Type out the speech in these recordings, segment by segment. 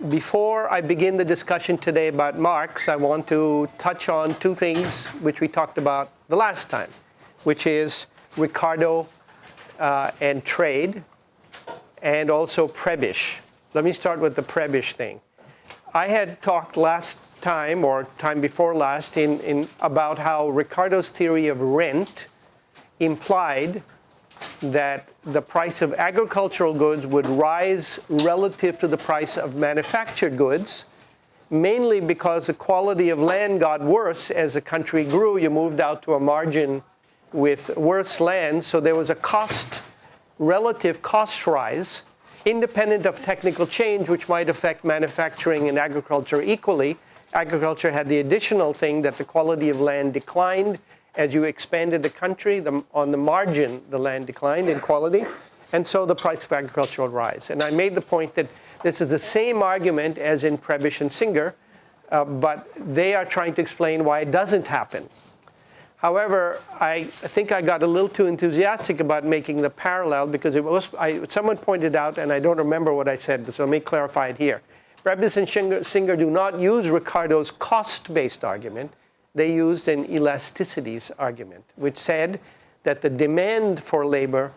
Before I begin the discussion today about Marx, I want to touch on two things which we talked about the last time, which is Ricardo and trade, and also Prebisch. Let me start with the Prebisch thing. I had talked last time, or time before last, about how Ricardo's theory of rent implied that the price of agricultural goods would rise relative to the price of manufactured goods, mainly because the quality of land got worse as the country grew. You moved out to a margin with worse land, so there was a relative cost rise, independent of technical change, which might affect manufacturing and agriculture equally. Agriculture had the additional thing that the quality of land declined. As you expanded the country, on the margin, the land declined in quality, and so the price of agriculture will rise. And I made the point that this is the same argument as in Prebisch and Singer, but they are trying to explain why it doesn't happen. However, I think I got a little too enthusiastic about making the parallel because someone pointed out, and I don't remember what I said, so let me clarify it here. Prebisch and Singer do not use Ricardo's cost-based argument. They used an elasticities argument, which said that the demand for labor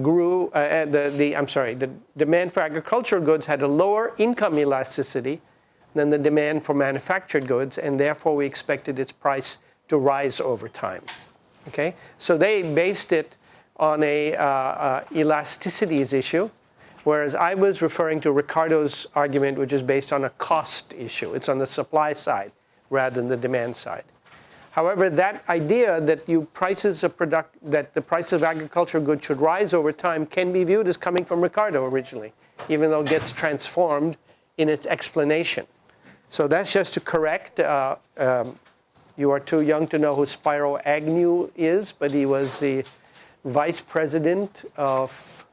grew, the demand for agricultural goods had a lower income elasticity than the demand for manufactured goods, and therefore we expected its price to rise over time. Okay? So they based it on a elasticities issue, whereas I was referring to Ricardo's argument, which is based on a cost issue. It's on the supply side rather than the demand side. However, that idea that the prices of agricultural goods should rise over time can be viewed as coming from Ricardo originally, even though it gets transformed in its explanation. So that's just to correct. You are too young to know who Spiro Agnew is, but he was the vice president of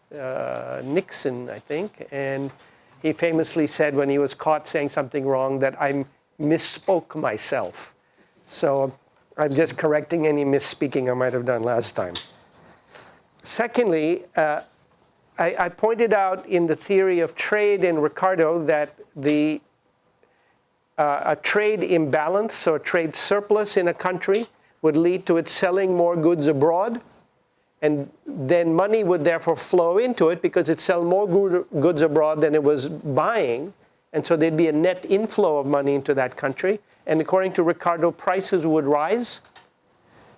Nixon, I think, and he famously said when he was caught saying something wrong that I misspoke myself. So I'm just correcting any misspeaking I might have done last time. Secondly, I pointed out in the theory of trade in Ricardo that a trade imbalance or trade surplus in a country would lead to it selling more goods abroad, and then money would therefore flow into it because it sells more goods abroad than it was buying, and so there'd be a net inflow of money into that country. And according to Ricardo, prices would rise,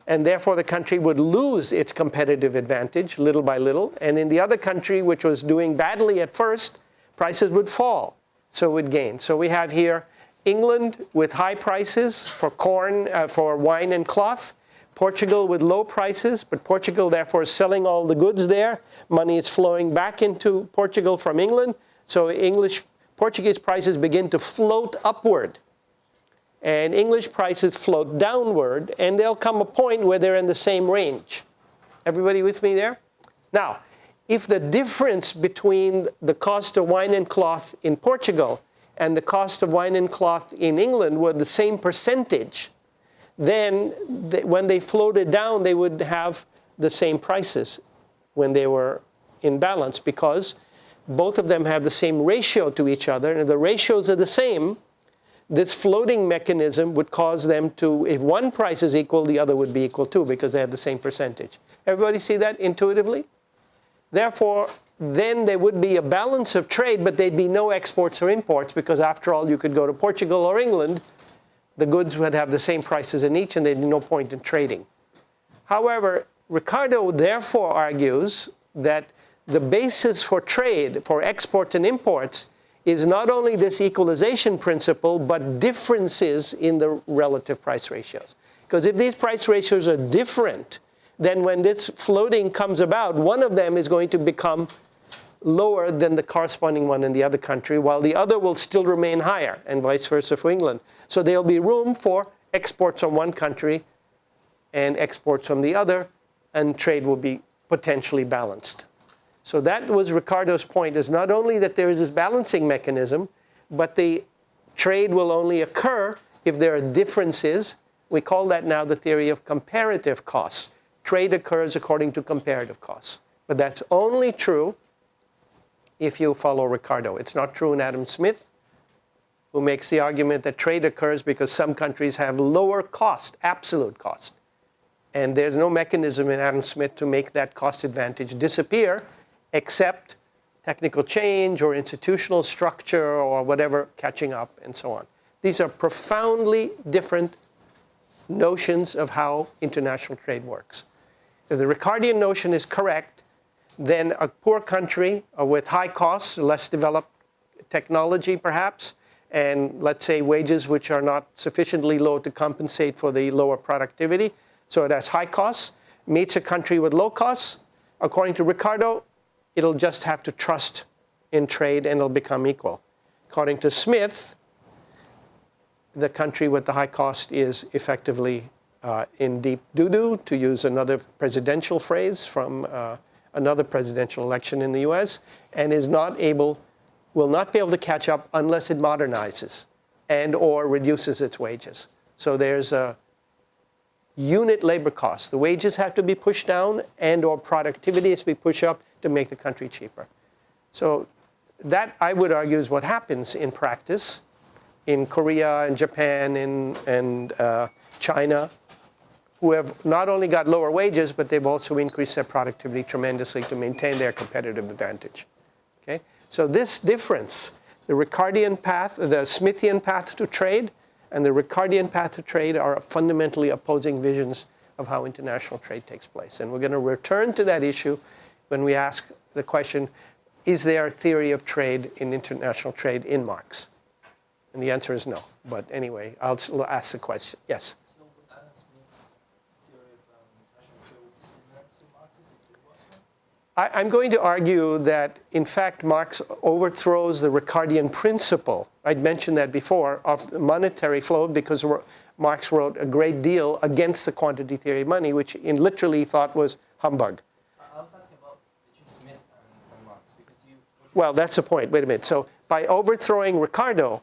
and therefore the country would lose its competitive advantage little by little. And in the other country, which was doing badly at first, prices would fall, so it would gain. So we have here England with high prices for corn, for wine and cloth. Portugal with low prices, but Portugal therefore is selling all the goods there. Money is flowing back into Portugal from England. So Portuguese prices begin to float upward. And English prices float downward, and there'll come a point where they're in the same range. Everybody with me there? Now, if the difference between the cost of wine and cloth in Portugal and the cost of wine and cloth in England were the same percentage, then when they floated down, they would have the same prices when they were in balance, because both of them have the same ratio to each other, and if the ratios are the same, this floating mechanism would cause them to, if one price is equal, the other would be equal too, because they have the same percentage. Everybody see that intuitively? Therefore, then there would be a balance of trade, but there'd be no exports or imports, because after all, you could go to Portugal or England, the goods would have the same prices in each, and there'd be no point in trading. However, Ricardo therefore argues that the basis for trade, for exports and imports, is not only this equalization principle, but differences in the relative price ratios. Because if these price ratios are different, then when this floating comes about, one of them is going to become lower than the corresponding one in the other country, while the other will still remain higher, and vice versa for England. So there'll be room for exports from one country and exports from the other, and trade will be potentially balanced. So that was Ricardo's point, is not only that there is this balancing mechanism, but the trade will only occur if there are differences. We call that now the theory of comparative costs. Trade occurs according to comparative costs. But that's only true if you follow Ricardo. It's not true in Adam Smith, who makes the argument that trade occurs because some countries have lower cost, absolute cost. And there's no mechanism in Adam Smith to make that cost advantage disappear, except technical change or institutional structure or whatever catching up and so on. These are profoundly different notions of how international trade works. If the Ricardian notion is correct, then a poor country with high costs, less developed technology perhaps, and let's say wages which are not sufficiently low to compensate for the lower productivity, so it has high costs, meets a country with low costs. According to Ricardo, it'll just have to trust in trade and it'll become equal. According to Smith, the country with the high cost is effectively in deep doo-doo, to use another presidential phrase from another presidential election in the US, and will not be able to catch up unless it modernizes and or reduces its wages. So there's a unit labor cost. The wages have to be pushed down and or productivity has to be pushed up to make the country cheaper. So that, I would argue, is what happens in practice in Korea and Japan and China, who have not only got lower wages, but they've also increased their productivity tremendously to maintain their competitive advantage. Okay? So this difference, the Ricardian path, the Smithian path to trade, and the Ricardian path to trade are fundamentally opposing visions of how international trade takes place. And we're going to return to that issue when we ask the question, is there a theory of trade in international trade in Marx? And the answer is no. But anyway, I'll ask the question. Yes? So would Adam Smith's theory of international trade would be similar to Marx's if it was one? I'm going to argue that, in fact, Marx overthrows the Ricardian principle. I'd mentioned that before, of monetary flow, because Marx wrote a great deal against the quantity theory of money, which he literally thought was humbug. I was asking about between Smith and Marx, because you... Well, that's the point. Wait a minute. So by overthrowing Ricardo,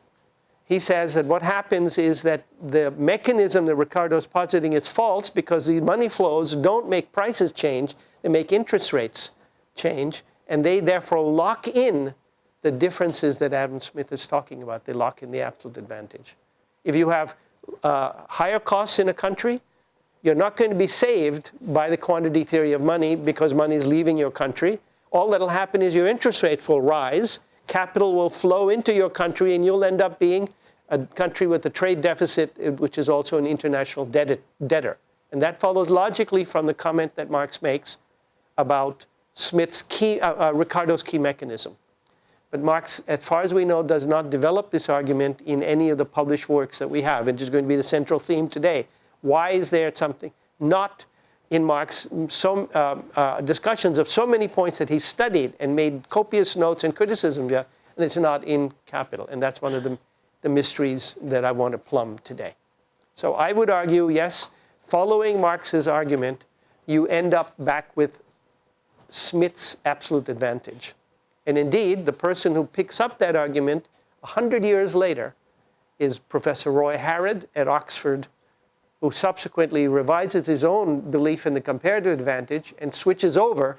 he says that what happens is that the mechanism that Ricardo is positing is false because the money flows don't make prices change, they make interest rates change, and they therefore lock in the differences that Adam Smith is talking about. They lock in the absolute advantage. If you have higher costs in a country, you're not going to be saved by the quantity theory of money because money is leaving your country. All that'll happen is your interest rate will rise, capital will flow into your country, and you'll end up being a country with a trade deficit, which is also an international debtor. And that follows logically from the comment that Marx makes about Ricardo's key mechanism. But Marx, as far as we know, does not develop this argument in any of the published works that we have, which is going to be the central theme today. Why is there something not in Marx, some discussions of so many points that he studied and made copious notes and criticism, and it's not in Capital. And that's one of the mysteries that I want to plumb today. So I would argue, yes, following Marx's argument, you end up back with Smith's absolute advantage. And indeed, the person who picks up that argument 100 years later is Professor Roy Harrod at Oxford, who subsequently revises his own belief in the comparative advantage and switches over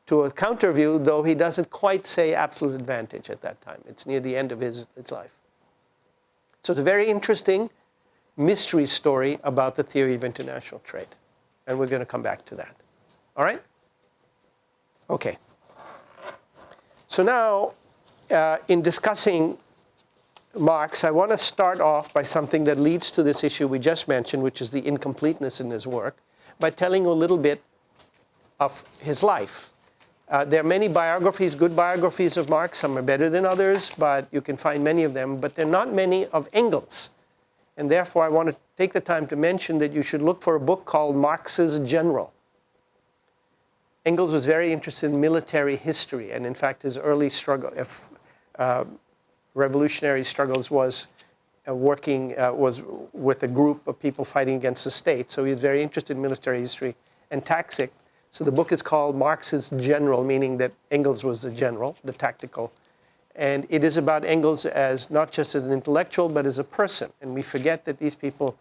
to a counter view, though he doesn't quite say absolute advantage at that time. It's near the end of his life. So it's a very interesting mystery story about the theory of international trade. And we're going to come back to that. All right? Okay. So now, in discussing Marx, I want to start off by something that leads to this issue we just mentioned, which is the incompleteness in his work, by telling you a little bit of his life. There are many biographies, good biographies of Marx. Some are better than others, but you can find many of them. But there are not many of Engels. And therefore, I want to take the time to mention that you should look for a book called Marx's General. Engels was very interested in military history. And in fact, his early struggle, revolutionary struggles was was with a group of people fighting against the state. So he was very interested in military history and tactics. So the book is called Marx's General, meaning that Engels was the general, the tactical. And it is about Engels as not just as an intellectual, but as a person. And we forget that these people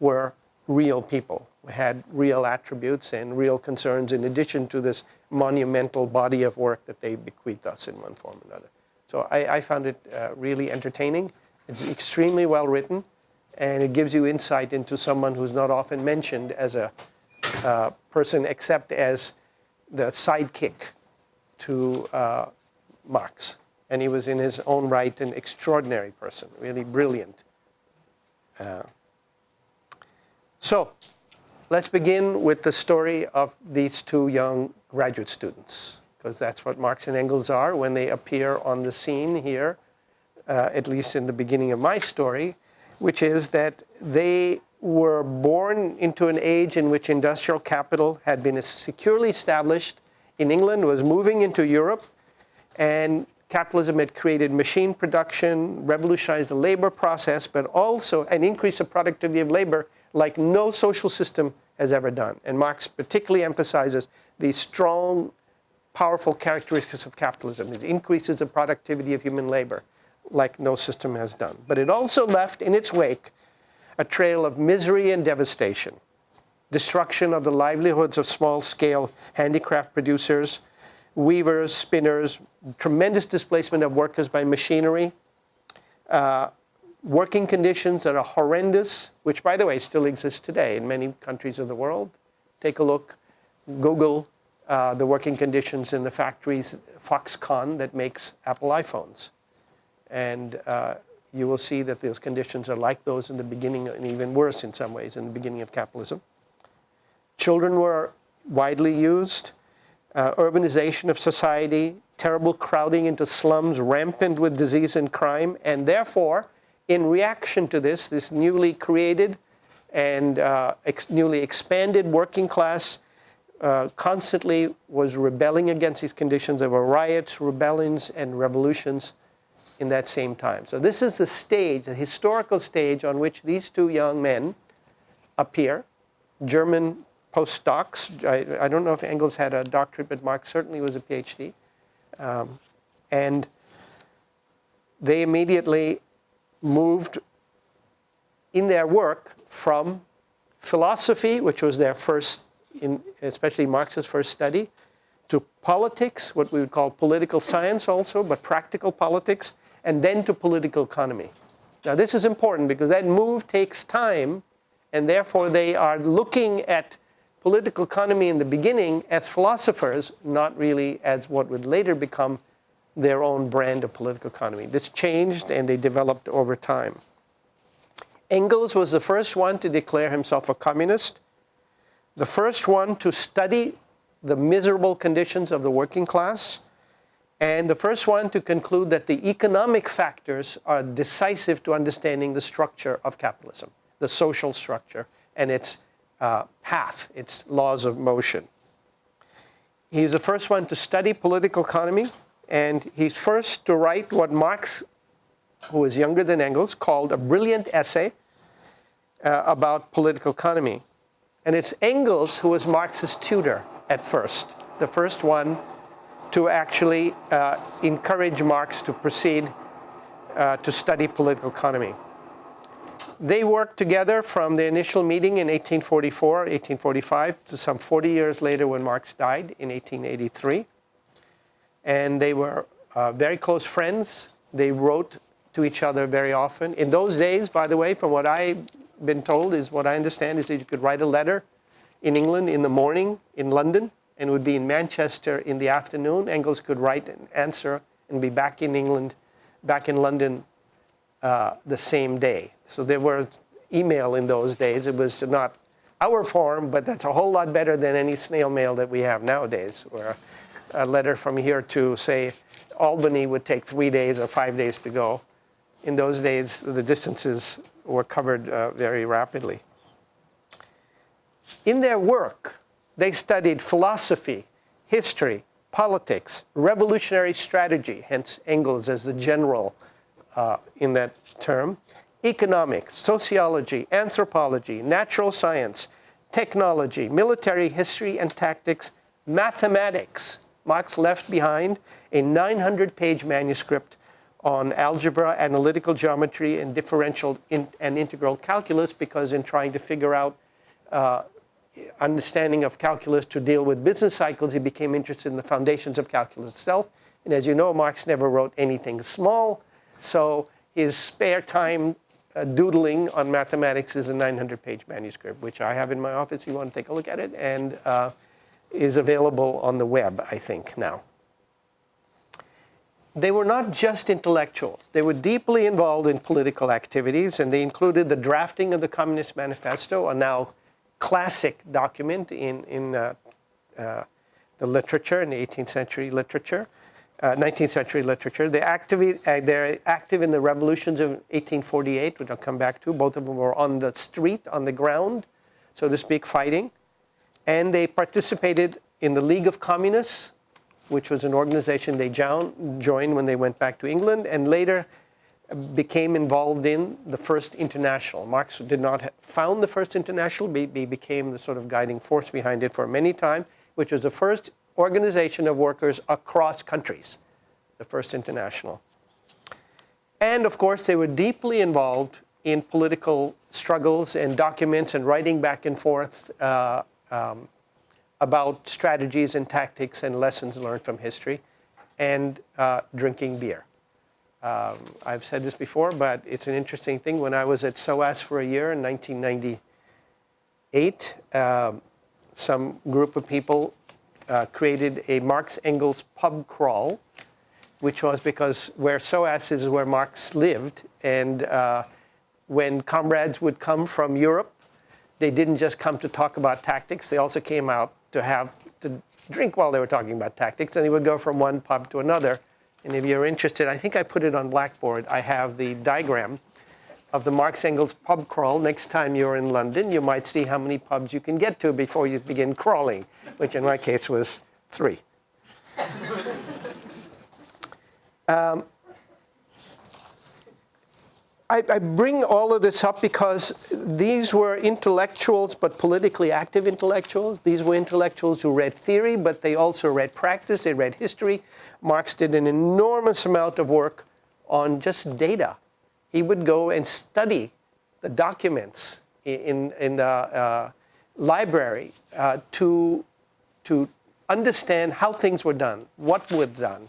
were real people, had real attributes and real concerns in addition to this monumental body of work that they bequeathed us in one form or another. So I found it really entertaining. It's extremely well written, and it gives you insight into someone who's not often mentioned as a person except as the sidekick to Marx. And he was in his own right an extraordinary person, really brilliant. So let's begin with the story of these two young graduate students, because that's what Marx and Engels are when they appear on the scene here, at least in the beginning of my story, which is that they were born into an age in which industrial capital had been securely established in England, was moving into Europe, and capitalism had created machine production, revolutionized the labor process, but also an increase of productivity of labor like no social system has ever done. And Marx particularly emphasizes the strong, powerful characteristics of capitalism, these increases of productivity of human labor like no system has done. But it also left in its wake a trail of misery and devastation, destruction of the livelihoods of small-scale handicraft producers, weavers, spinners, tremendous displacement of workers by machinery, working conditions that are horrendous, which, by the way, still exist today in many countries of the world. Take a look, Google the working conditions in the factories, Foxconn, that makes Apple iPhones. And you will see that those conditions are like those in the beginning, and even worse in some ways, in the beginning of capitalism. Children were widely used. Urbanization of society, terrible crowding into slums, rampant with disease and crime, and therefore, in reaction to this newly created and newly expanded working class constantly was rebelling against these conditions. There were riots, rebellions, and revolutions in that same time. So this is the stage, the historical stage on which these two young men appear, German postdocs. I don't know if Engels had a doctorate, but Marx certainly was a PhD. And they immediately moved in their work from philosophy, which was their first, especially Marx's first study, to politics, what we would call political science also, but practical politics, and then to political economy. Now this is important because that move takes time, and therefore they are looking at political economy in the beginning as philosophers, not really as what would later become their own brand of political economy. This changed and they developed over time. Engels was the first one to declare himself a communist, the first one to study the miserable conditions of the working class, and the first one to conclude that the economic factors are decisive to understanding the structure of capitalism, the social structure, and its path, its laws of motion. He's the first one to study political economy, and he's first to write what Marx, who was younger than Engels, called a brilliant essay about political economy. And it's Engels who was Marx's tutor at first, the first one to actually encourage Marx to proceed to study political economy. They worked together from the initial meeting in 1844, 1845, to some 40 years later when Marx died in 1883. And they were very close friends. They wrote to each other very often. In those days, by the way, from what I've been told, is what I understand is that you could write a letter in England in the morning in London, and it would be in Manchester in the afternoon. Engels could write an answer and be back in England, back in London the same day. So there was email in those days. It was not our form, but that's a whole lot better than any snail mail that we have nowadays, where a letter from here to, say, Albany would take 3 days or 5 days to go. In those days, the distances were covered very rapidly. In their work, they studied philosophy, history, politics, revolutionary strategy, hence Engels as the general in that term, economics, sociology, anthropology, natural science, technology, military history and tactics, mathematics. Marx left behind a 900-page manuscript on algebra, analytical geometry, and differential and integral calculus, because in trying to figure out understanding of calculus to deal with business cycles, he became interested in the foundations of calculus itself. And as you know, Marx never wrote anything small, so his spare time doodling on mathematics is a 900-page manuscript, which I have in my office if you want to take a look at it, and is available on the web, I think, now. They were not just intellectuals. They were deeply involved in political activities, and they included the drafting of the Communist Manifesto, a now classic document in the literature, in the 18th century literature, 19th century literature. They're active in the revolutions of 1848, which I'll come back to. Both of them were on the street, on the ground, so to speak, fighting. And they participated in the League of Communists, which was an organization they joined when they went back to England, and later became involved in the First International. Marx did not found the First International, he became the sort of guiding force behind it for many time, which was the first organization of workers across countries, the First International. And of course, they were deeply involved in political struggles and documents and writing back and forth about strategies and tactics and lessons learned from history, and drinking beer. I've said this before, but it's an interesting thing. When I was at SOAS for a year in 1998, some group of people created a Marx Engels pub crawl, which was because where SOAS is where Marx lived, and when comrades would come from Europe, they didn't just come to talk about tactics, they also came out to drink while they were talking about tactics, and they would go from one pub to another. And if you're interested, I think I put it on Blackboard. I have the diagram of the Marx Engels pub crawl. Next time you're in London, you might see how many pubs you can get to before you begin crawling, which in my case was 3. I bring all of this up because these were intellectuals, but politically active intellectuals. These were intellectuals who read theory, but they also read practice, they read history. Marx did an enormous amount of work on just data. He would go and study the documents in the library to understand how things were done, what was done,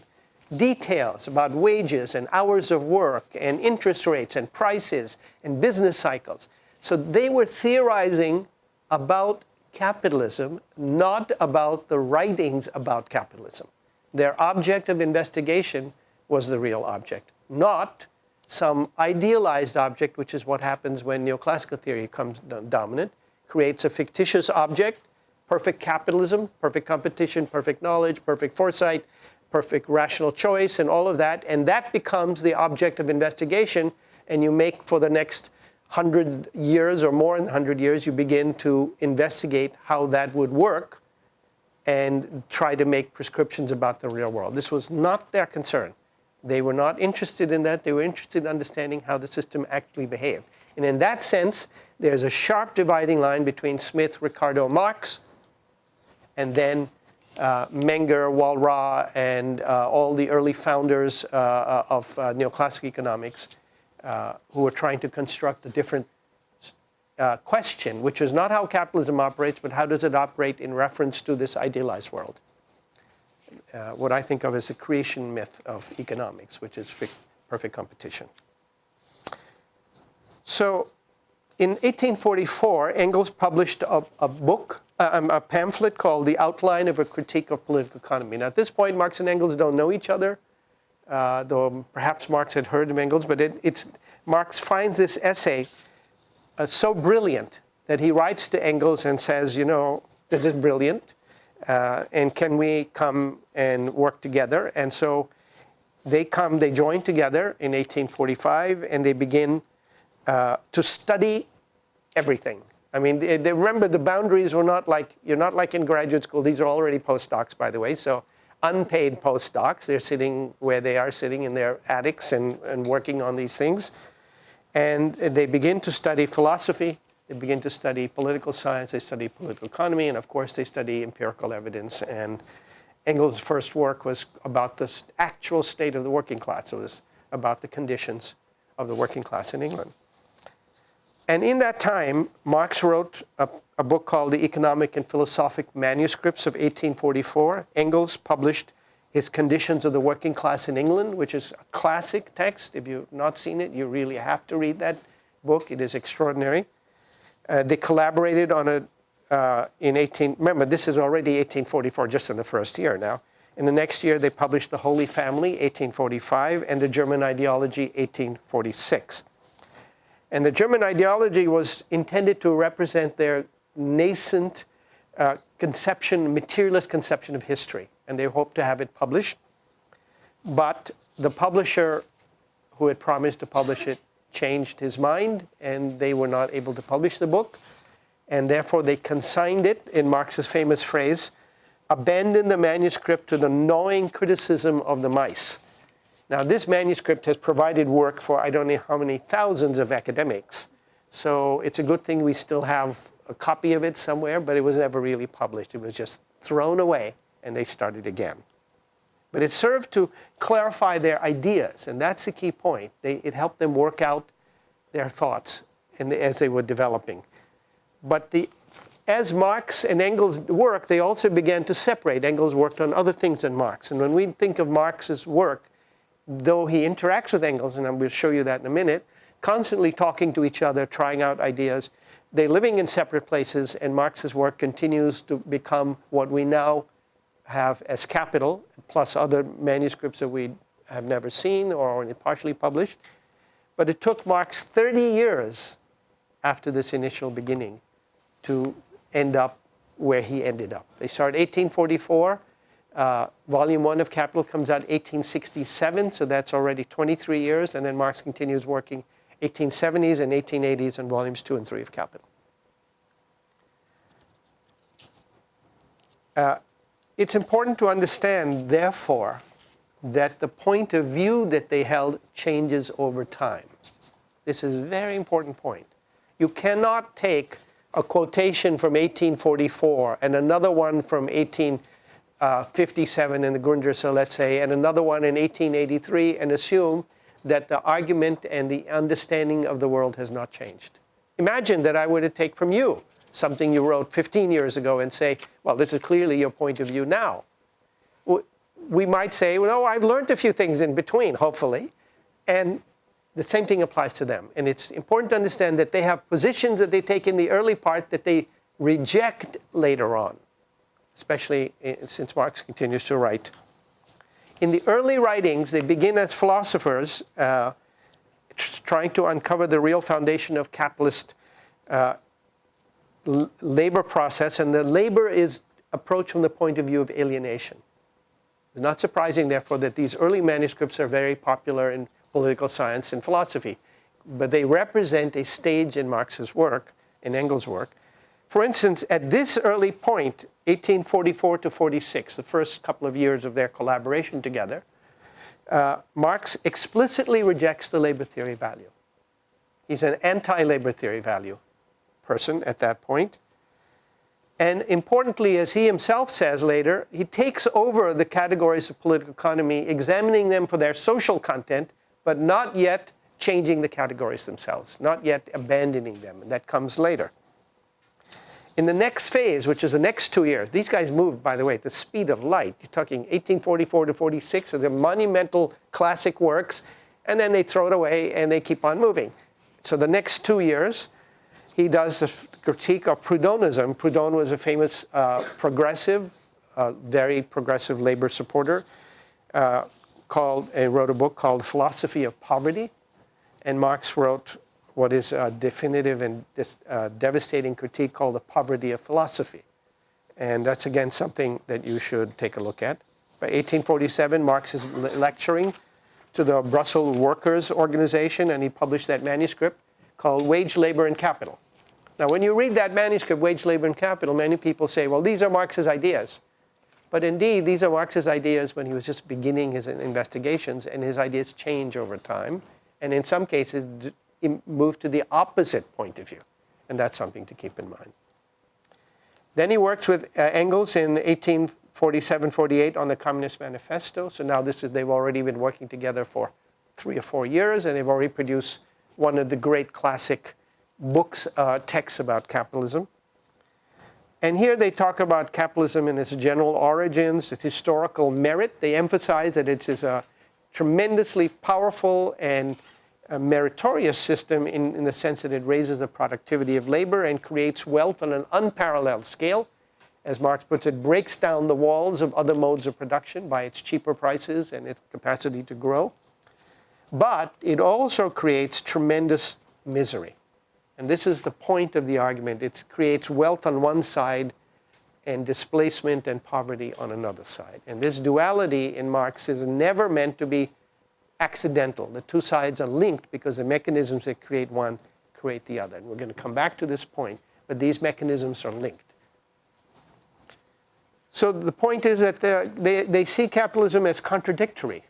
details about wages and hours of work and interest rates and prices and business cycles. So they were theorizing about capitalism, not about the writings about capitalism. Their object of investigation was the real object, not some idealized object, which is what happens when neoclassical theory becomes dominant, creates a fictitious object, perfect capitalism, perfect competition, perfect knowledge, perfect foresight, perfect rational choice, and all of that, and that becomes the object of investigation, and you make for the next 100 years or more than 100 years, you begin to investigate how that would work and try to make prescriptions about the real world. This was not their concern. They were not interested in that. They were interested in understanding how the system actually behaved. And in that sense, there's a sharp dividing line between Smith, Ricardo, Marx, and then Menger, Walras, and all the early founders of neoclassical economics who were trying to construct a different question, which is not how capitalism operates, but how does it operate in reference to this idealized world. What I think of as a creation myth of economics, which is perfect competition. So in 1844, Engels published a book, a pamphlet called The Outline of a Critique of Political Economy. Now, at this point, Marx and Engels don't know each other, though perhaps Marx had heard of Engels, but Marx finds this essay so brilliant that he writes to Engels and says, you know, this is brilliant, and can we come and work together? And so they join together in 1845, and they begin to study everything. I mean, they remember the boundaries were not like, you're not like in graduate school. These are already postdocs, by the way, so unpaid postdocs. They're sitting where they are sitting in their attics and working on these things. And they begin to study philosophy, They begin to study political science, they study political economy, and of course they study empirical evidence. And Engels' first work was about the actual state of the working class. It was about the conditions of the working class in England. And in that time, Marx wrote a book called The Economic and Philosophic Manuscripts of 1844. Engels published his Conditions of the Working Class in England, which is a classic text. If you've not seen it, you really have to read that book. It is extraordinary. They collaborated on it remember, this is already 1844, just in the first year now. In the next year, they published The Holy Family, 1845, and The German Ideology, 1846. And the German ideology was intended to represent their nascent materialist conception of history. And they hoped to have it published. But the publisher who had promised to publish it changed his mind, and they were not able to publish the book. And therefore, they consigned it, in Marx's famous phrase, abandon the manuscript to the gnawing criticism of the mice. Now, this manuscript has provided work for I don't know how many thousands of academics. So it's a good thing we still have a copy of it somewhere, but it was never really published. It was just thrown away, and they started again. But it served to clarify their ideas, and that's the key point. It helped them work out their thoughts as they were developing. But as Marx and Engels worked, they also began to separate. Engels worked on other things than Marx. And when we think of Marx's work, though he interacts with Engels, and I will show you that in a minute, constantly talking to each other, trying out ideas, they're living in separate places, and Marx's work continues to become what we now have as Capital, plus other manuscripts that we have never seen or only partially published. But it took Marx 30 years after this initial beginning to end up where he ended up. They started 1844. Volume 1 of Capital comes out 1867, so that's already 23 years. And then Marx continues working 1870s and 1880s on volumes 2 and 3 of Capital. It's important to understand, therefore, that the point of view that they held changes over time. This is a very important point. You cannot take a quotation from 1844 and another one from 1857 in the Grundrisse, let's say, and another one in 1883 and assume that the argument and the understanding of the world has not changed. Imagine that I were to take from you something you wrote 15 years ago and say, well, this is clearly your point of view now. We might say, well, no, I've learned a few things in between, hopefully. And the same thing applies to them. And it's important to understand that they have positions that they take in the early part that they reject later on, especially since Marx continues to write. In the early writings, they begin as philosophers trying to uncover the real foundation of capitalist labor process, and the labor is approached from the point of view of alienation. It's not surprising, therefore, that these early manuscripts are very popular in political science and philosophy, but they represent a stage in Marx's work, in Engels' work. For instance, at this early point, 1844 to 46, the first couple of years of their collaboration together, Marx explicitly rejects the labor theory value. He's an anti-labor theory value person at that point. And importantly, as he himself says later, he takes over the categories of political economy, examining them for their social content, but not yet changing the categories themselves, not yet abandoning them. And that comes later. In the next phase, which is the next 2 years, these guys moved, by the way, at the speed of light. You're talking 1844 to 46, so they're monumental classic works, and then they throw it away and they keep on moving. So the next 2 years, he does the critique of Proudhonism. Proudhon was a famous progressive, very progressive labor supporter, wrote a book called Philosophy of Poverty. And Marx wrote what is a definitive and devastating critique called The Poverty of Philosophy. And that's, again, something that you should take a look at. By 1847, Marx is lecturing to the Brussels Workers' Organization, and he published that manuscript called Wage, Labor, and Capital. Now, when you read that manuscript, Wage, Labor, and Capital, many people say, well, these are Marx's ideas. But indeed, these are Marx's ideas when he was just beginning his investigations, and his ideas change over time. And in some cases, move to the opposite point of view. And that's something to keep in mind. Then he works with Engels in 1847-48 on the Communist Manifesto. So now they've already been working together for 3 or 4 years, and they've already produced one of the great classic books, texts about capitalism. And here they talk about capitalism in its general origins, its historical merit. They emphasize that it is a tremendously powerful and meritorious system in the sense that it raises the productivity of labor and creates wealth on an unparalleled scale. As Marx puts it, breaks down the walls of other modes of production by its cheaper prices and its capacity to grow. But it also creates tremendous misery. And this is the point of the argument. It creates wealth on one side and displacement and poverty on another side. And this duality in Marx is never meant to be accidental. The two sides are linked because the mechanisms that create one create the other. And we're going to come back to this point, but these mechanisms are linked. So the point is that they see capitalism as contradictory.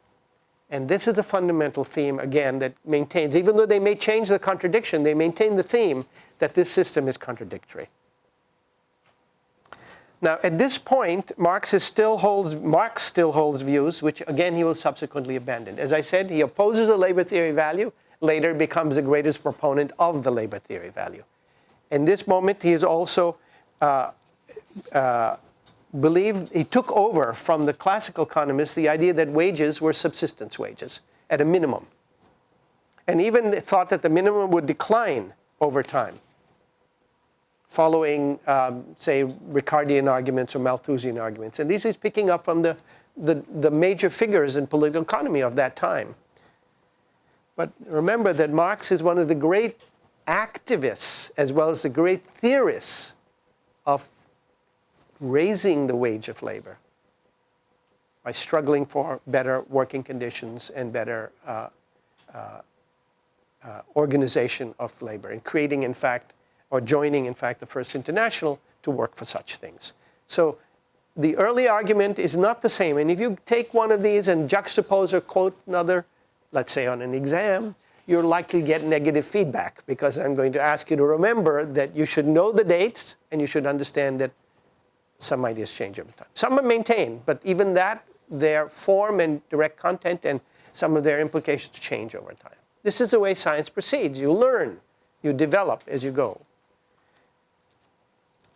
And this is a fundamental theme, again, that maintains, even though they may change the contradiction, they maintain the theme that this system is contradictory. Now, at this point, Marx still holds views, which, again, he will subsequently abandon. As I said, he opposes the labor theory value, later becomes the greatest proponent of the labor theory value. In this moment, he is also he took over from the classical economists the idea that wages were subsistence wages at a minimum. And even thought that the minimum would decline over time, following, say, Ricardian arguments or Malthusian arguments. And these he's picking up from the major figures in political economy of that time. But remember that Marx is one of the great activists as well as the great theorists of raising the wage of labor by struggling for better working conditions and better organization of labor, and creating, in fact, or joining, in fact, the First International to work for such things. So the early argument is not the same. And if you take one of these and juxtapose or quote another, let's say on an exam, you're likely to get negative feedback, because I'm going to ask you to remember that you should know the dates and you should understand that some ideas change over time. Some are maintained, but even that, their form and direct content and some of their implications change over time. This is the way science proceeds. You learn, you develop as you go.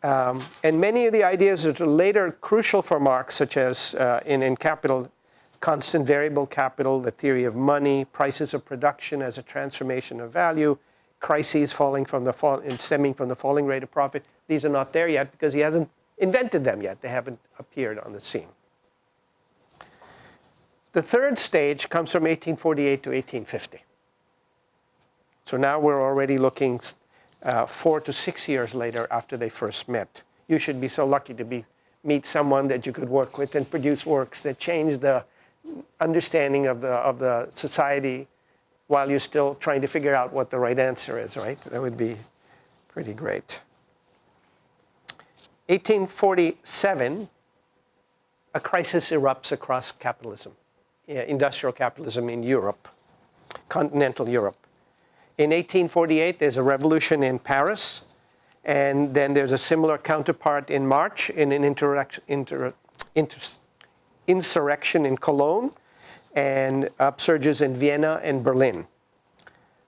And many of the ideas that are later crucial for Marx, such as in Capital, constant variable capital, the theory of money, prices of production as a transformation of value, crises stemming from the falling rate of profit, these are not there yet because he hasn't invented them yet. They haven't appeared on the scene. The third stage comes from 1848 to 1850. So now we're already looking 4 to 6 years later after they first met. You should be so lucky to meet someone that you could work with and produce works that change the understanding of the society while you're still trying to figure out what the right answer is, right? That would be pretty great. 1847, a crisis erupts across capitalism, industrial capitalism in Europe, continental Europe. In 1848, there's a revolution in Paris, and then there's a similar counterpart in March in an insurrection in Cologne, and upsurges in Vienna and Berlin.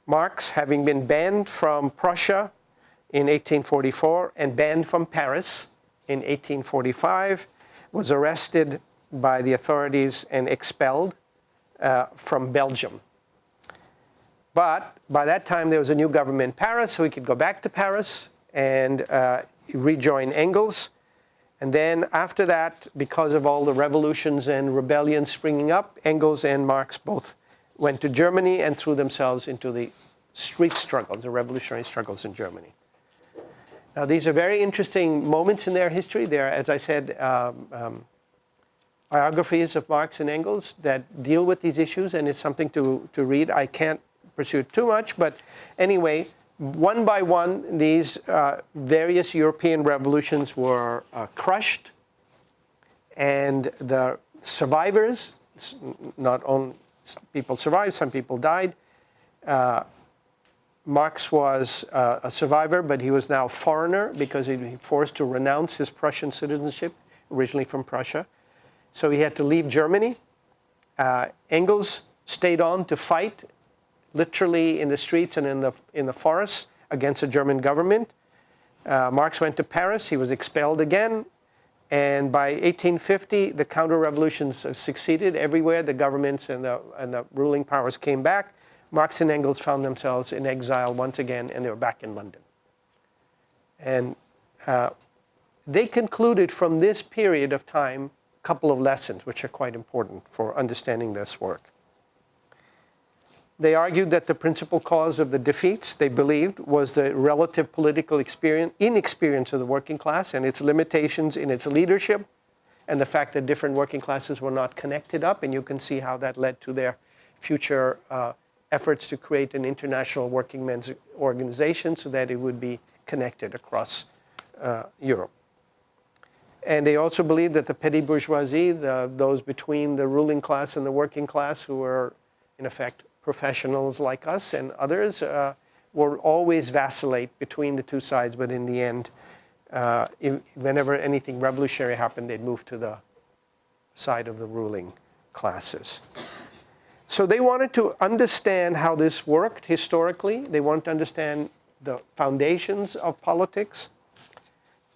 Marx, having been banned from Prussia in 1844 and banned from Paris in 1845, was arrested by the authorities and expelled from Belgium. But by that time, there was a new government in Paris, so he could go back to Paris and rejoin Engels. And then after that, because of all the revolutions and rebellions springing up, Engels and Marx both went to Germany and threw themselves into the street struggles, the revolutionary struggles in Germany. Now, these are very interesting moments in their history. They are, as I said, biographies of Marx and Engels that deal with these issues, and it's something to read. I can't pursue it too much, but anyway, one by one, these various European revolutions were crushed, and the survivors, not only people survived, some people died, Marx was a survivor, but he was now a foreigner because he was forced to renounce his Prussian citizenship, originally from Prussia. So he had to leave Germany. Engels stayed on to fight, literally in the streets and in the forests, against the German government. Marx went to Paris. He was expelled again. And by 1850, the counter-revolutions succeeded everywhere. The governments and the ruling powers came back. Marx and Engels found themselves in exile once again, and they were back in London. And they concluded from this period of time a couple of lessons, which are quite important for understanding this work. They argued that the principal cause of the defeats, they believed, was the relative political inexperience of the working class and its limitations in its leadership, and the fact that different working classes were not connected up, and you can see how that led to their future efforts to create an international working men's organization so that it would be connected across Europe. And they also believed that the petty bourgeoisie, those between the ruling class and the working class, who were in effect professionals like us and others, will always vacillate between the two sides, but in the end, whenever anything revolutionary happened, they'd move to the side of the ruling classes. So they wanted to understand how this worked historically. They wanted to understand the foundations of politics.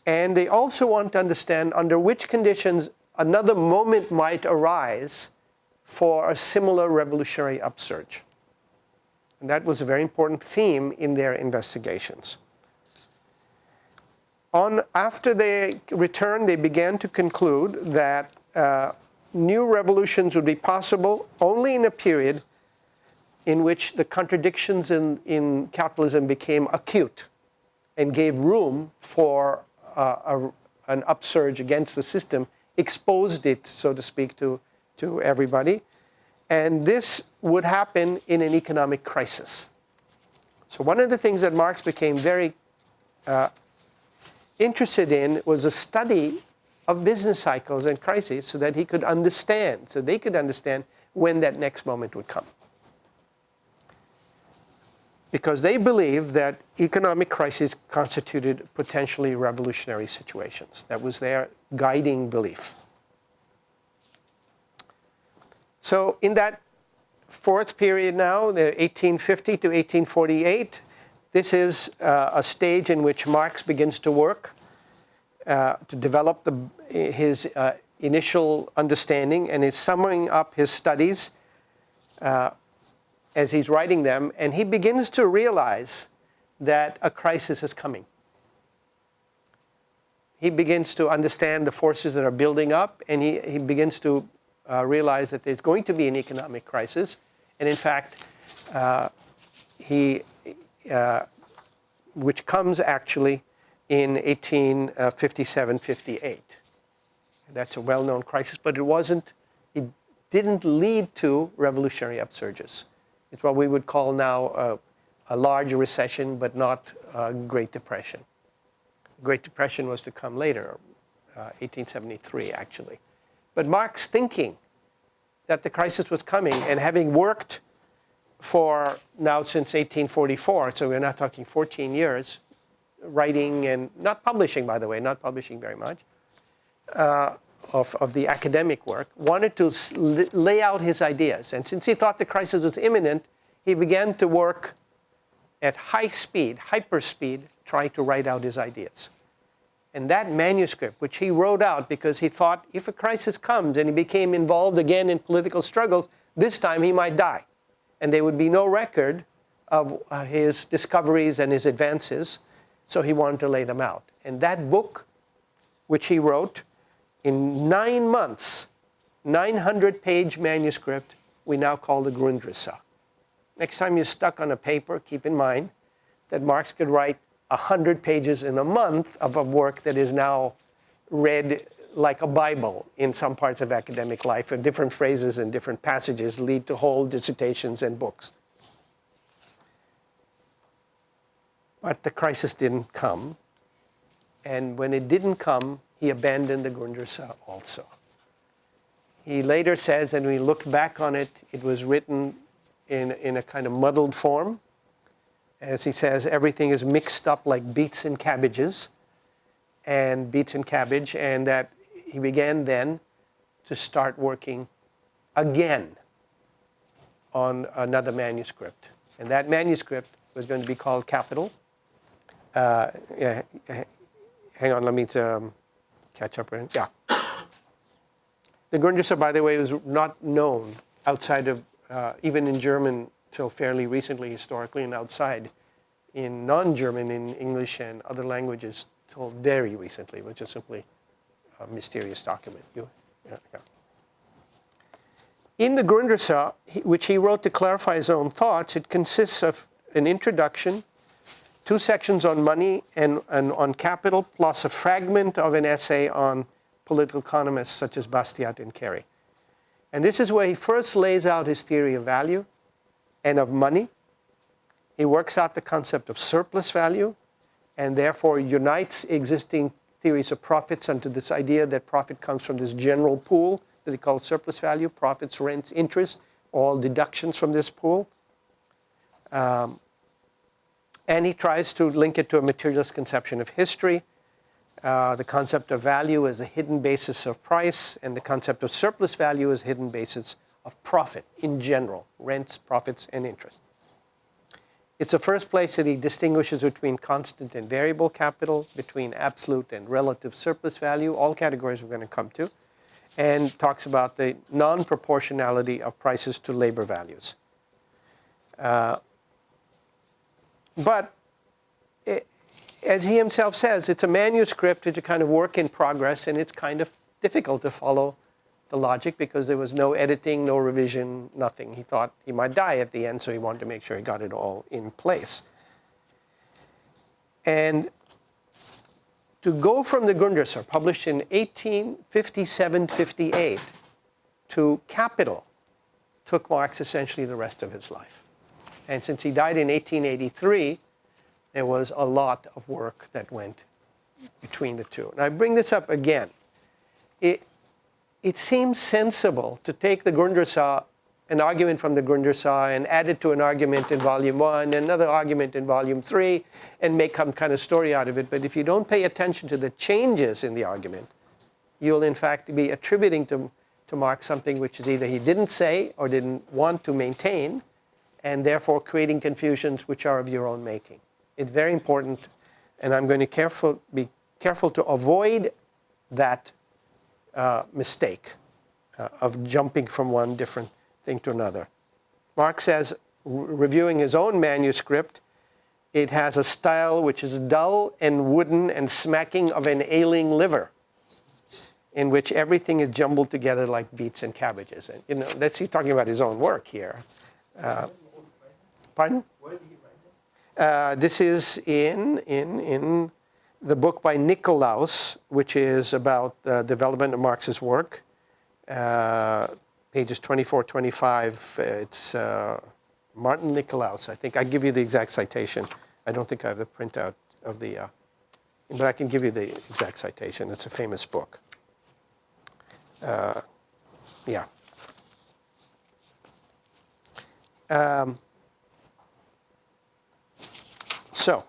And they also want to understand under which conditions another moment might arise for a similar revolutionary upsurge. And that was a very important theme in their investigations. After they returned, they began to conclude that new revolutions would be possible only in a period in which the contradictions in capitalism became acute and gave room for an upsurge against the system, exposed it, so to speak, to everybody. And this would happen in an economic crisis. So one of the things that Marx became very interested in was a study of business cycles and crises so that he could understand, so they could understand when that next moment would come. Because they believed that economic crises constituted potentially revolutionary situations. That was their guiding belief. So in that fourth period now, the 1850 to 1848, this is a stage in which Marx begins to work to develop his initial understanding, and is summing up his studies as he's writing them, and he begins to realize that a crisis is coming. He begins to understand the forces that are building up, and he begins to realize that there's going to be an economic crisis. And in fact, which comes actually in 1857-58. That's a well-known crisis, but it didn't lead to revolutionary upsurges. It's what we would call now a large recession, but not a Great Depression. The Great Depression was to come later, 1873 actually. But Marx, thinking that the crisis was coming, and having worked for now since 1844, so we're not talking 14 years, writing and not publishing, by the way, not publishing very much, of the academic work, wanted to lay out his ideas. And since he thought the crisis was imminent, he began to work at high speed, hyper speed, trying to write out his ideas. And that manuscript, which he wrote out because he thought if a crisis comes and he became involved again in political struggles, this time he might die. And there would be no record of his discoveries and his advances, so he wanted to lay them out. And that book, which he wrote in 9 months, 900-page manuscript, we now call the Grundrisse. Next time you're stuck on a paper, keep in mind that Marx could write 100 pages in a month of a work that is now read like a Bible in some parts of academic life, and different phrases and different passages lead to whole dissertations and books. But the crisis didn't come, and when it didn't come, he abandoned the Grundrisse also. He later says that when he looked back on it, it was written in a kind of muddled form, As he says, everything is mixed up like beets and cabbages, and that he began then to start working again on another manuscript. And that manuscript was going to be called Capital. Hang on, let me catch up. Yeah. The Grundrisse, by the way, was not known outside of, even in German, till fairly recently, historically, and outside in non-German, in English and other languages, till very recently, which is simply a mysterious document. Yeah. In the Grundrisse, which he wrote to clarify his own thoughts, it consists of an introduction, 2 sections on money and on capital, plus a fragment of an essay on political economists such as Bastiat and Carey. And this is where he first lays out his theory of value and of money. He works out the concept of surplus value and therefore unites existing theories of profits under this idea that profit comes from this general pool that he calls surplus value, profits, rents, interest, all deductions from this pool. And he tries to link it to a materialist conception of history. The concept of value as a hidden basis of price, and the concept of surplus value as a hidden basis of profit in general, rents, profits, and interest. It's the first place that he distinguishes between constant and variable capital, between absolute and relative surplus value, all categories we're going to come to, and talks about the non-proportionality of prices to labor values. But as he himself says, it's a manuscript, it's a kind of work in progress, and it's kind of difficult to follow the logic because there was no editing, no revision, nothing. He thought he might die at the end, so he wanted to make sure he got it all in place. And to go from the Grundrisse, published in 1857-58, to Capital, took Marx essentially the rest of his life. And since he died in 1883, there was a lot of work that went between the two. And I bring this up again. It seems sensible to take the Grundrisse, an argument from the Grundrisse, and add it to an argument in Volume 1, another argument in Volume 3, and make some kind of story out of it. But if you don't pay attention to the changes in the argument, you'll in fact be attributing to Marx something which is either he didn't say or didn't want to maintain, and therefore creating confusions which are of your own making. It's very important, and I'm going to be careful to avoid that mistake of jumping from one different thing to another. Marx says, reviewing his own manuscript, it has a style which is dull and wooden and smacking of an ailing liver, in which everything is jumbled together like beets and cabbages. And he's talking about his own work here. Pardon? Where did he write it? This is in the book by Nikolaus, which is about the development of Marx's work. Pages 24, 25. It's Martin Nikolaus. I think I give you the exact citation. I don't think I have the printout of the, but I can give you the exact citation. It's a famous book. Yeah. So,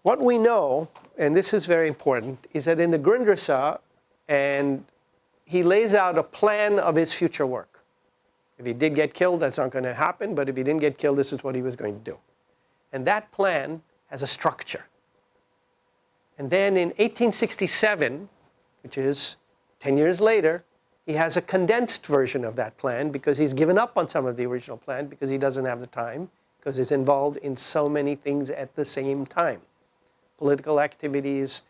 what we know, and this is very important, is that in the Grundrisse, and he lays out a plan of his future work. If he did get killed, that's not going to happen, but if he didn't get killed, this is what he was going to do. And that plan has a structure. And then in 1867, which is 10 years later, he has a condensed version of that plan because he's given up on some of the original plan because he doesn't have the time, because he's involved in so many things at the same time. Political activities,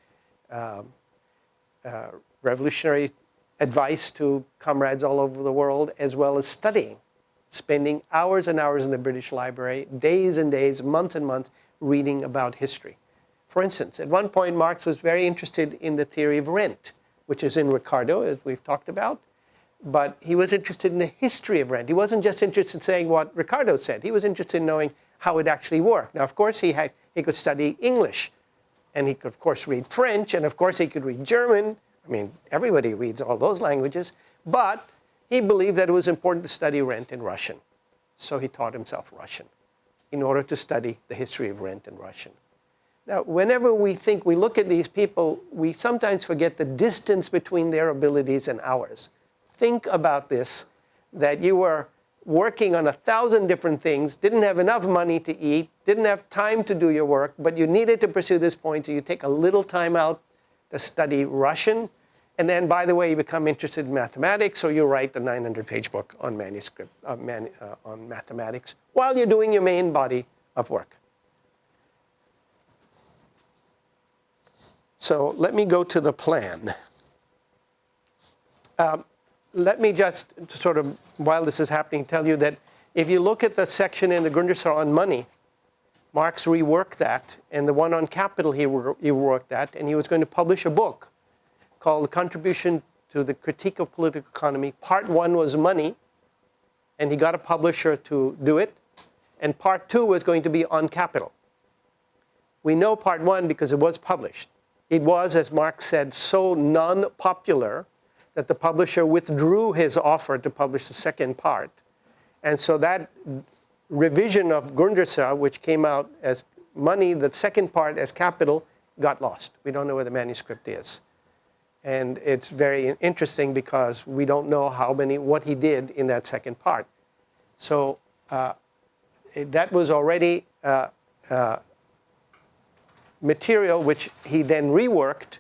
revolutionary advice to comrades all over the world, as well as studying, spending hours and hours in the British Library, days and days, months and months, reading about history. For instance, at one point, Marx was very interested in the theory of rent, which is in Ricardo, as we've talked about. But he was interested in the history of rent. He wasn't just interested in saying what Ricardo said. He was interested in knowing how it actually worked. Now, of course, he could study English. And he could, of course, read French. And, of course, he could read German. I mean, everybody reads all those languages. But he believed that it was important to study rent in Russian. So he taught himself Russian in order to study the history of rent in Russian. Now, whenever we look at these people, we sometimes forget the distance between their abilities and ours. Think about this, that you were working on 1,000 different things, didn't have enough money to eat, didn't have time to do your work, but you needed to pursue this point, so you take a little time out to study Russian. And then, by the way, you become interested in mathematics, so you write a 900-page book on manuscript, on mathematics, while you're doing your main body of work. So let me go to the plan. Let me just sort of, while this is happening, tell you that if you look at the section in the Grundrisse on money, Marx reworked that, and the one on capital he reworked that, and he was going to publish a book called Contribution to the Critique of Political Economy. Part 1 was money, and he got a publisher to do it, and Part 2 was going to be on capital. We know Part 1 because it was published. It was, as Marx said, so non-popular that the publisher withdrew his offer to publish the second part. And so that revision of Grundrisse, which came out as money, the second part as capital, got lost. We don't know where the manuscript is. And it's very interesting because we don't know what he did in that second part. So that was already material which he then reworked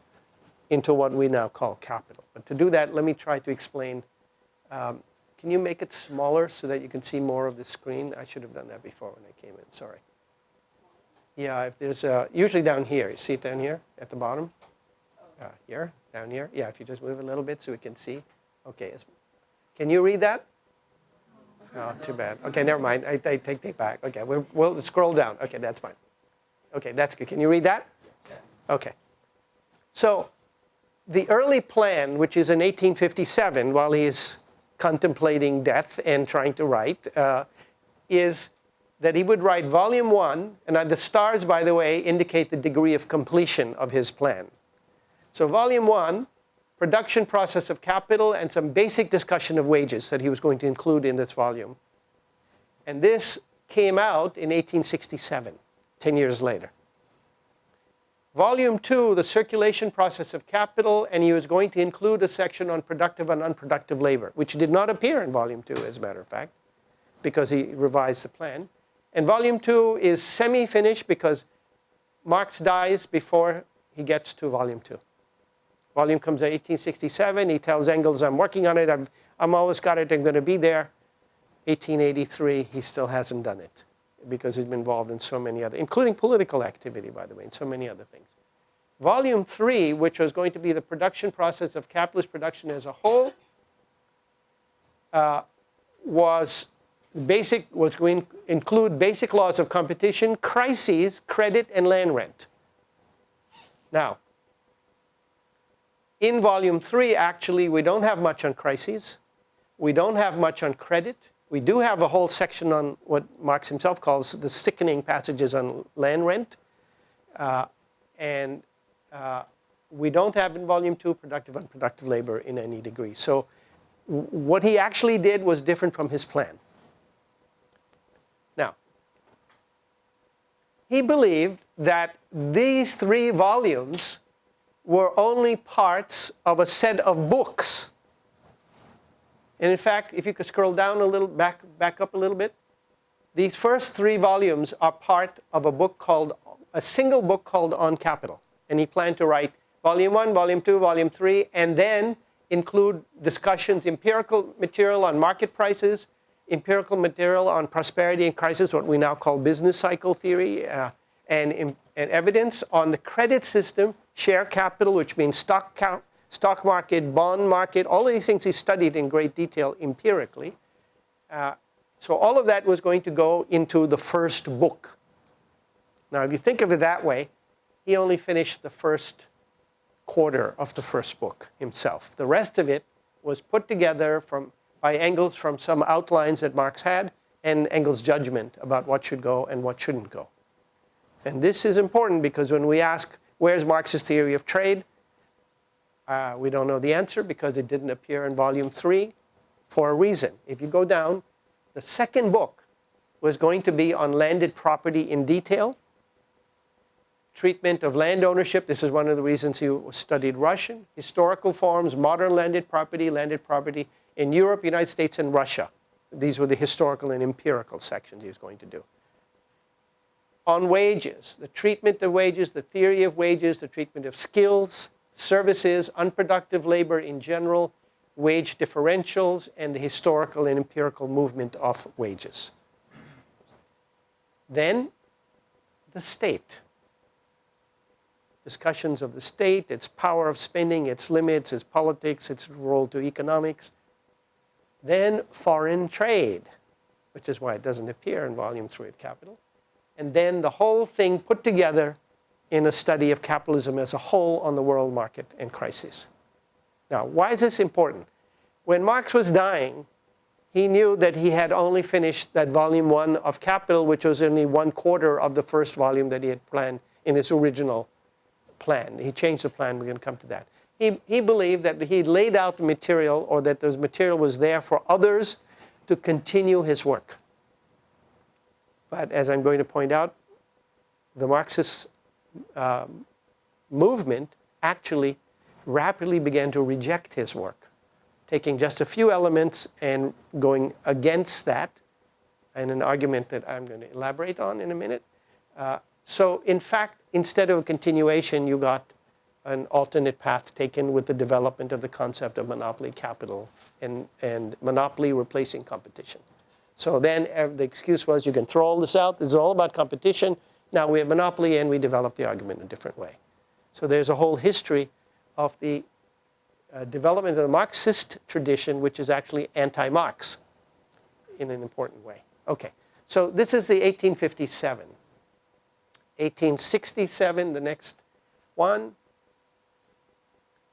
into what we now call capital. But to do that, let me try to explain. Can you make it smaller so that you can see more of the screen? I should have done that before when I came in, sorry. Yeah, if there's usually down here. You see it down here at the bottom? Here, down here. Yeah, if you just move a little bit so we can see. Okay, can you read that? Oh, too bad. Okay, never mind. I take it back. Okay, we'll scroll down. Okay, that's fine. Okay, that's good. Can you read that? Okay. So the early plan, which is in 1857, while he's contemplating death and trying to write, is that he would write volume 1, and the stars, by the way, indicate the degree of completion of his plan. So volume 1, production process of capital, and some basic discussion of wages that he was going to include in this volume. And this came out in 1867, 10 years later. Volume 2, the circulation process of capital, and he was going to include a section on productive and unproductive labor, which did not appear in Volume 2, as a matter of fact, because he revised the plan. And Volume 2 is semi-finished because Marx dies before he gets to Volume 2. Volume comes in 1867. He tells Engels, I'm working on it. I'm almost got it. I'm going to be there. 1883, he still hasn't done it because he's been involved in so many other, including political activity, by the way, and so many other things. Volume 3, which was going to be the production process of capitalist production as a whole, was going to include basic laws of competition, crises, credit, and land rent. Now, in Volume 3, actually, we don't have much on crises. We don't have much on credit. We do have a whole section on what Marx himself calls the sickening passages on land rent. And we don't have in Volume 2 productive and unproductive labor in any degree. So what he actually did was different from his plan. Now, he believed that these 3 volumes were only parts of a set of books. And in fact, if you could scroll down a little, back up a little bit, these first 3 volumes are part of a single book called On Capital. And he planned to write Volume 1, Volume 2, Volume 3, and then include discussions, empirical material on market prices, empirical material on prosperity and crisis, what we now call business cycle theory, and evidence on the credit system, share capital, which means stock market, bond market, all of these things he studied in great detail empirically. So all of that was going to go into the first book. Now, if you think of it that way, he only finished the first quarter of the first book himself. The rest of it was put together by Engels from some outlines that Marx had and Engels' judgment about what should go and what shouldn't go. And this is important because when we ask, where's Marx's theory of trade? We don't know the answer because it didn't appear in Volume 3 for a reason. If you go down, the second book was going to be on landed property in detail, treatment of land ownership. This is one of the reasons he studied Russian, historical forms, modern landed property in Europe, United States, and Russia. These were the historical and empirical sections he was going to do. On wages, the treatment of wages, the theory of wages, the treatment of skills, services, unproductive labor in general, wage differentials, and the historical and empirical movement of wages. Then, the state. Discussions of the state, its power of spending, its limits, its politics, its role to economics. Then foreign trade, which is why it doesn't appear in volume 3 of Capital. And then the whole thing put together in a study of capitalism as a whole on the world market and crisis. Now, why is this important? When Marx was dying, he knew that he had only finished that volume 1 of Capital, which was only 1/4 of the first volume that he had planned in his original plan. He changed the plan. We're going to come to that. He believed that he laid out the material, or that the material was there for others to continue his work. But as I'm going to point out, the Marxist movement actually rapidly began to reject his work, taking just a few elements and going against that, and an argument that I'm going to elaborate on in a minute. So in fact, instead of a continuation, you got an alternate path taken with the development of the concept of monopoly capital and monopoly replacing competition. So then the excuse was, you can throw all this out. This is all about competition. Now we have monopoly, and we develop the argument in a different way. So there's a whole history of the development of the Marxist tradition, which is actually anti-Marx in an important way. Okay, so this is the 1857. 1867, the next one.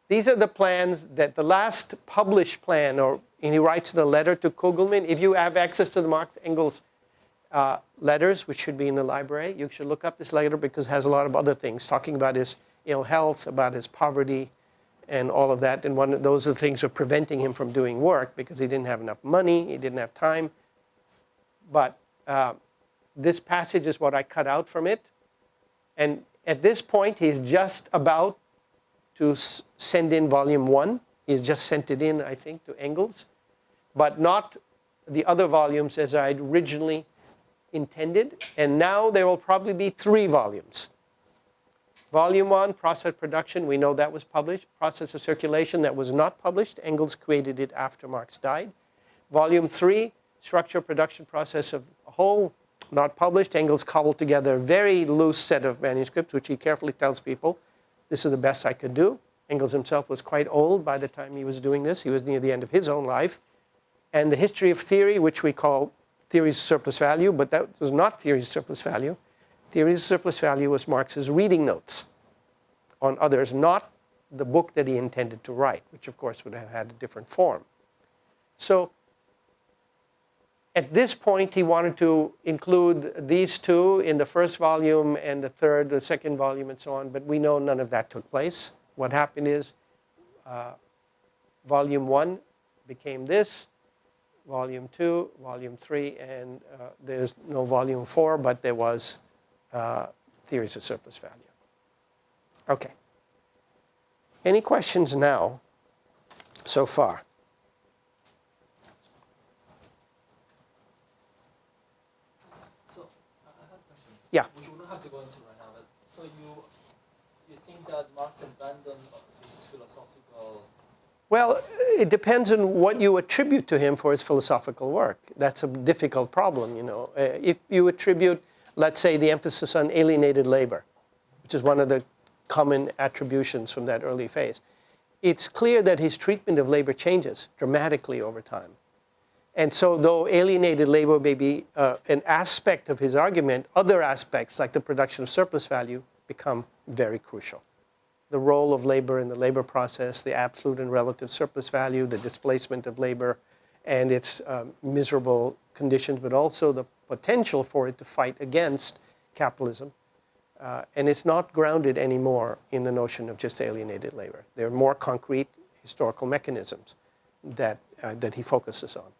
These are the plans that the last published plan, and he writes in a letter to Kugelman. If you have access to the Marx Engels letters, which should be in the library, you should look up this letter because it has a lot of other things, talking about his ill health, about his poverty, and all of that. And those are the things that were preventing him from doing work because he didn't have enough money, he didn't have time. But this passage is what I cut out from it. And at this point, he's just about to send in volume 1. He's just sent it in, I think, to Engels, but not the other volumes as I had originally intended. And now there will probably be 3 volumes. Volume 1, Process of Production, we know that was published. Process of Circulation, that was not published. Engels created it after Marx died. Volume 3, Structure of Production Process of a whole, not published. Engels cobbled together a very loose set of manuscripts, which he carefully tells people, this is the best I could do. Engels himself was quite old by the time he was doing this. He was near the end of his own life. And the history of theory, which we call theories of surplus value, but that was not theories of surplus value. Theories of surplus value was Marx's reading notes on others, not the book that he intended to write, which of course would have had a different form. So at this point, he wanted to include these 2 in the first volume and the second volume, and so on. But we know none of that took place. What happened is volume 1 became this, volume 2, volume 3, and there's no volume 4, but there was theories of surplus value. Okay. Any questions now so far? Yeah. Which we don't have to go into right now, but so you think that Marx abandoned his philosophical... Well, it depends on what you attribute to him for his philosophical work. That's a difficult problem, you know. If you attribute, let's say, the emphasis on alienated labor, which is one of the common attributions from that early phase, it's clear that his treatment of labor changes dramatically over time. And so though alienated labor may be an aspect of his argument, other aspects like the production of surplus value become very crucial. The role of labor in the labor process, the absolute and relative surplus value, the displacement of labor and its miserable conditions, but also the potential for it to fight against capitalism. And it's not grounded anymore in the notion of just alienated labor. There are more concrete historical mechanisms that he focuses on.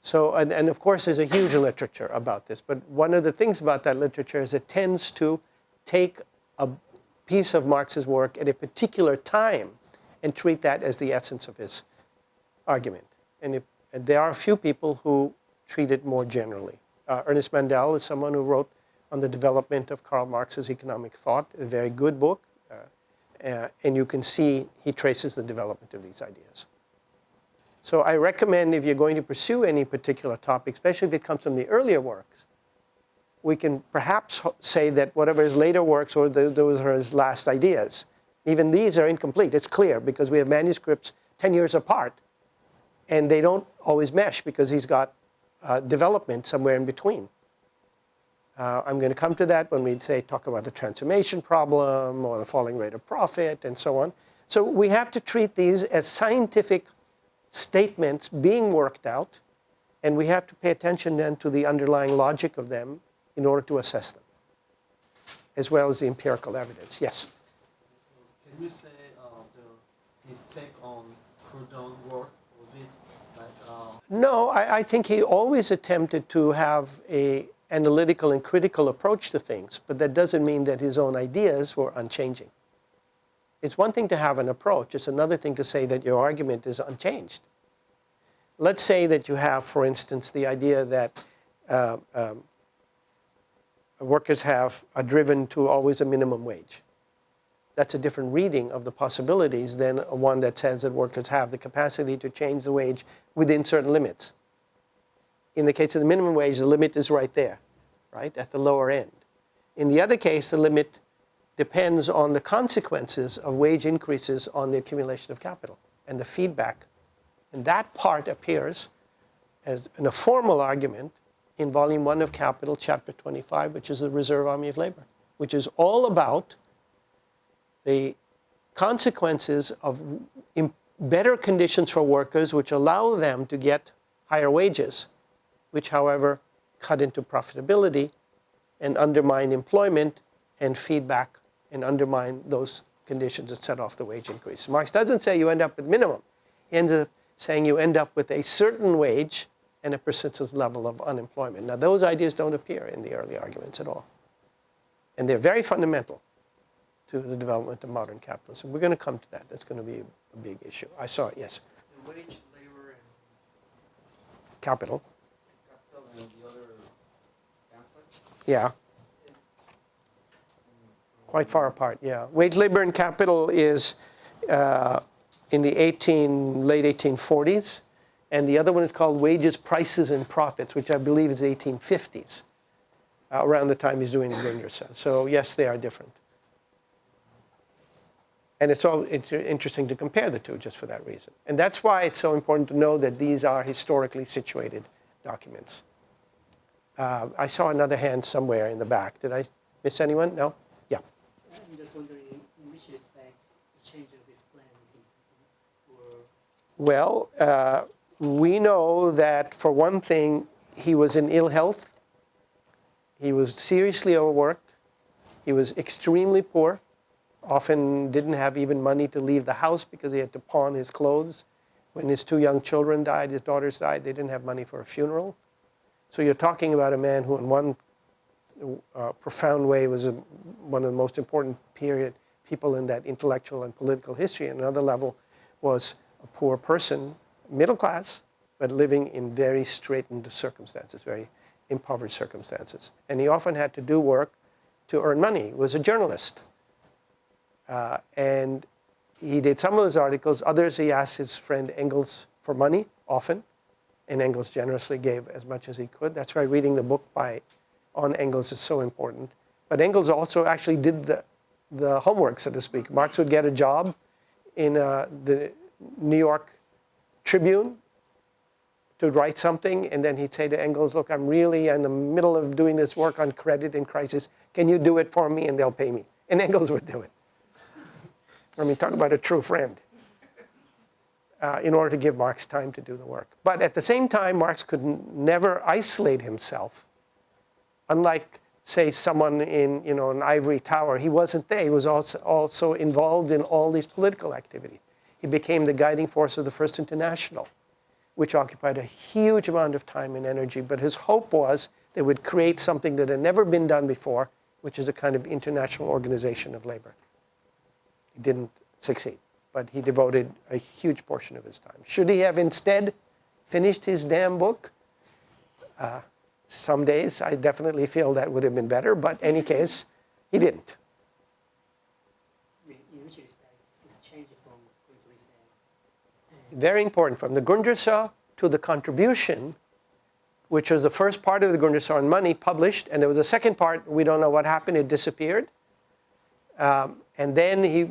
So, and of course, there's a huge literature about this. But one of the things about that literature is it tends to take a piece of Marx's work at a particular time and treat that as the essence of his argument. And there are a few people who treat it more generally. Ernest Mandel is someone who wrote on the development of Karl Marx's economic thought, a very good book. And you can see he traces the development of these ideas. So I recommend if you're going to pursue any particular topic, especially if it comes from the earlier works, we can perhaps say that whatever his later works or those are his last ideas. Even these are incomplete. It's clear because we have manuscripts 10 years apart, and they don't always mesh because he's got development somewhere in between. I'm going to come to that when we talk about the transformation problem or the falling rate of profit and so on. So we have to treat these as scientific statements being worked out, and we have to pay attention then to the underlying logic of them in order to assess them, as well as the empirical evidence. Yes? Can you say his take on Proudhon work, was it like... No, I think he always attempted to have an analytical and critical approach to things, but that doesn't mean that his own ideas were unchanging. It's one thing to have an approach. It's another thing to say that your argument is unchanged. Let's say that you have, for instance, the idea that workers are driven to always a minimum wage. That's a different reading of the possibilities than one that says that workers have the capacity to change the wage within certain limits. In the case of the minimum wage, the limit is right there, right, at the lower end. In the other case, the limit depends on the consequences of wage increases on the accumulation of capital and the feedback. And that part appears as in a formal argument in Volume 1 of Capital, Chapter 25, which is the Reserve Army of Labor, which is all about the consequences of better conditions for workers which allow them to get higher wages, which, however, cut into profitability and undermine employment and feedback and undermine those conditions that set off the wage increase. Marx doesn't say you end up with minimum. He ends up saying you end up with a certain wage and a persistent level of unemployment. Now, those ideas don't appear in the early arguments at all. And they're very fundamental to the development of modern capitalism. We're going to come to that. That's going to be a big issue. I saw it, yes. The wage, labor, and capital. capital and the other pamphlet? Yeah. Quite far apart, yeah. Wage, labor, and capital is in the late 1840s. And the other one is called Wages, Prices, and Profits, which I believe is 1850s, around the time he's doing the Gringer set. So yes, they are different. And it's interesting to compare the two just for that reason. And that's why it's so important to know that these are historically situated documents. I saw another hand somewhere in the back. Did I miss anyone? No? Yeah. I'm just wondering in which respect the change of this plan is important? Well, we know that for one thing, he was in ill health. He was seriously overworked. He was extremely poor. Often didn't have even money to leave the house because he had to pawn his clothes. When his two young children died, his daughters died, they didn't have money for a funeral. So you're talking about a man who in one profound way was one of the most important people in that intellectual and political history. And another level was a poor person, middle class, but living in very straitened circumstances, very impoverished circumstances. And he often had to do work to earn money. He was a journalist. And he did some of those articles. Others he asked his friend Engels for money, often. And Engels generously gave as much as he could. That's why reading the book on Engels is so important. But Engels also actually did the homework, so to speak. Marx would get a job in the New York Tribune to write something, and then he'd say to Engels, look, I'm really in the middle of doing this work on credit and crisis. Can you do it for me? And they'll pay me. And Engels would do it. I mean, talk about a true friend. In order to give Marx time to do the work. But at the same time, Marx could never isolate himself. Unlike, say, someone in an ivory tower, he wasn't there. He was also involved in all these political activity. He became the guiding force of the First International, which occupied a huge amount of time and energy. But his hope was they would create something that had never been done before, which is a kind of international organization of labor. He didn't succeed, but he devoted a huge portion of his time. Should he have instead finished his damn book? Some days I definitely feel that would have been better, but in any case, he didn't. In which respect it's changed from Grundrisse? Very important. From the Grundrisse to the contribution, which was the first part of the Grundrisse on money published, and there was a second part, we don't know what happened, it disappeared. And then he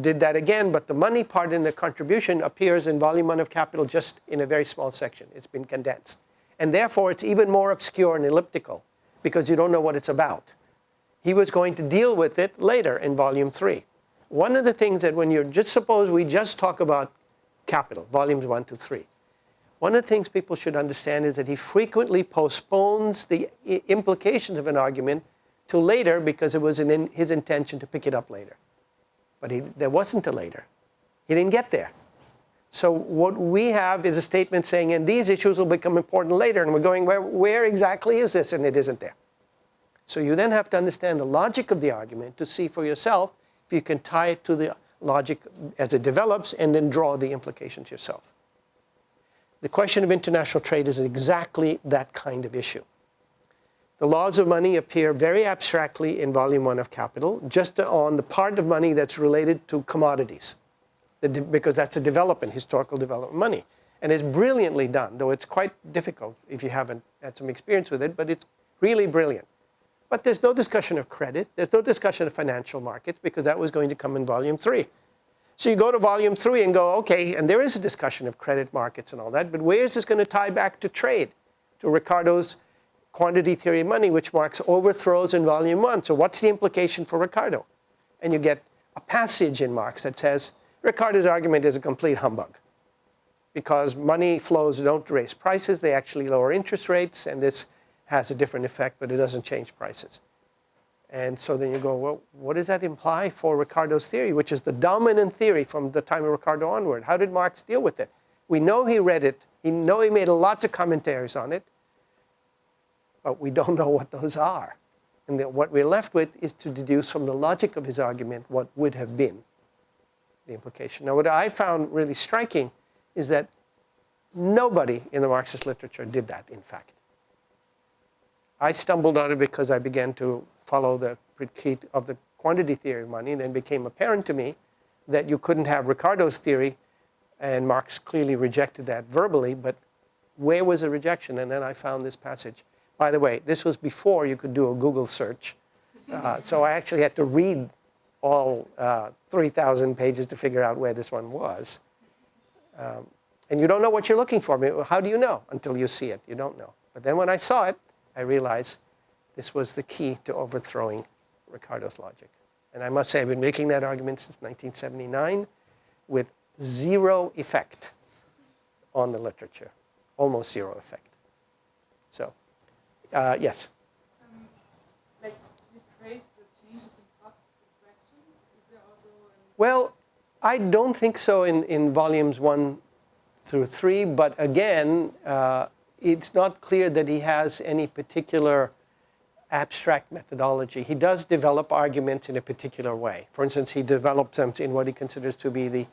did that again, but the money part in the contribution appears in volume 1 of Capital just in a very small section. It's been condensed. And therefore, it's even more obscure and elliptical because you don't know what it's about. He was going to deal with it later in volume 3. One of the things that when you're just, suppose we just talk about Capital, volumes 1 to 3. One of the things people should understand is that he frequently postpones the implications of an argument to later because it was in his intention to pick it up later. But there wasn't a later. He didn't get there. So what we have is a statement saying, and these issues will become important later. And we're going, where exactly is this? And it isn't there. So you then have to understand the logic of the argument to see for yourself if you can tie it to the logic as it develops and then draw the implications yourself. The question of international trade is exactly that kind of issue. The laws of money appear very abstractly in volume 1 of Capital, just on the part of money that's related to commodities, because that's a development, historical development money. And it's brilliantly done, though it's quite difficult if you haven't had some experience with it, but it's really brilliant. But there's no discussion of credit, there's no discussion of financial markets, because that was going to come in volume 3. So you go to volume 3 and go, okay, and there is a discussion of credit markets and all that, but where is this going to tie back to trade, to Ricardo's quantity theory of money, which Marx overthrows in volume 1. So what's the implication for Ricardo? And you get a passage in Marx that says, Ricardo's argument is a complete humbug. Because money flows don't raise prices, they actually lower interest rates, and this has a different effect, but it doesn't change prices. And so then you go, well, what does that imply for Ricardo's theory, which is the dominant theory from the time of Ricardo onward? How did Marx deal with it? We know he read it, we know he made lots of commentaries on it, but we don't know what those are. And what we're left with is to deduce from the logic of his argument what would have been the implication. Now, what I found really striking is that nobody in the Marxist literature did that, in fact. I stumbled on it because I began to follow the critique of the quantity theory of money, and then it became apparent to me that you couldn't have Ricardo's theory, and Marx clearly rejected that verbally, but where was the rejection? And then I found this passage. By the way, this was before you could do a Google search. So I actually had to read all 3,000 pages to figure out where this one was. And you don't know what you're looking for. How do you know? Until you see it, you don't know. But then when I saw it, I realized this was the key to overthrowing Ricardo's logic. And I must say, I've been making that argument since 1979 with zero effect on the literature, almost zero effect. So. Yes. Like you praised the changes in thought for questions. Is there also Well, I don't think so in volumes 1 through 3, but again, it's not clear that he has any particular abstract methodology. He does develop arguments in a particular way. For instance, he develops them in what he considers to be the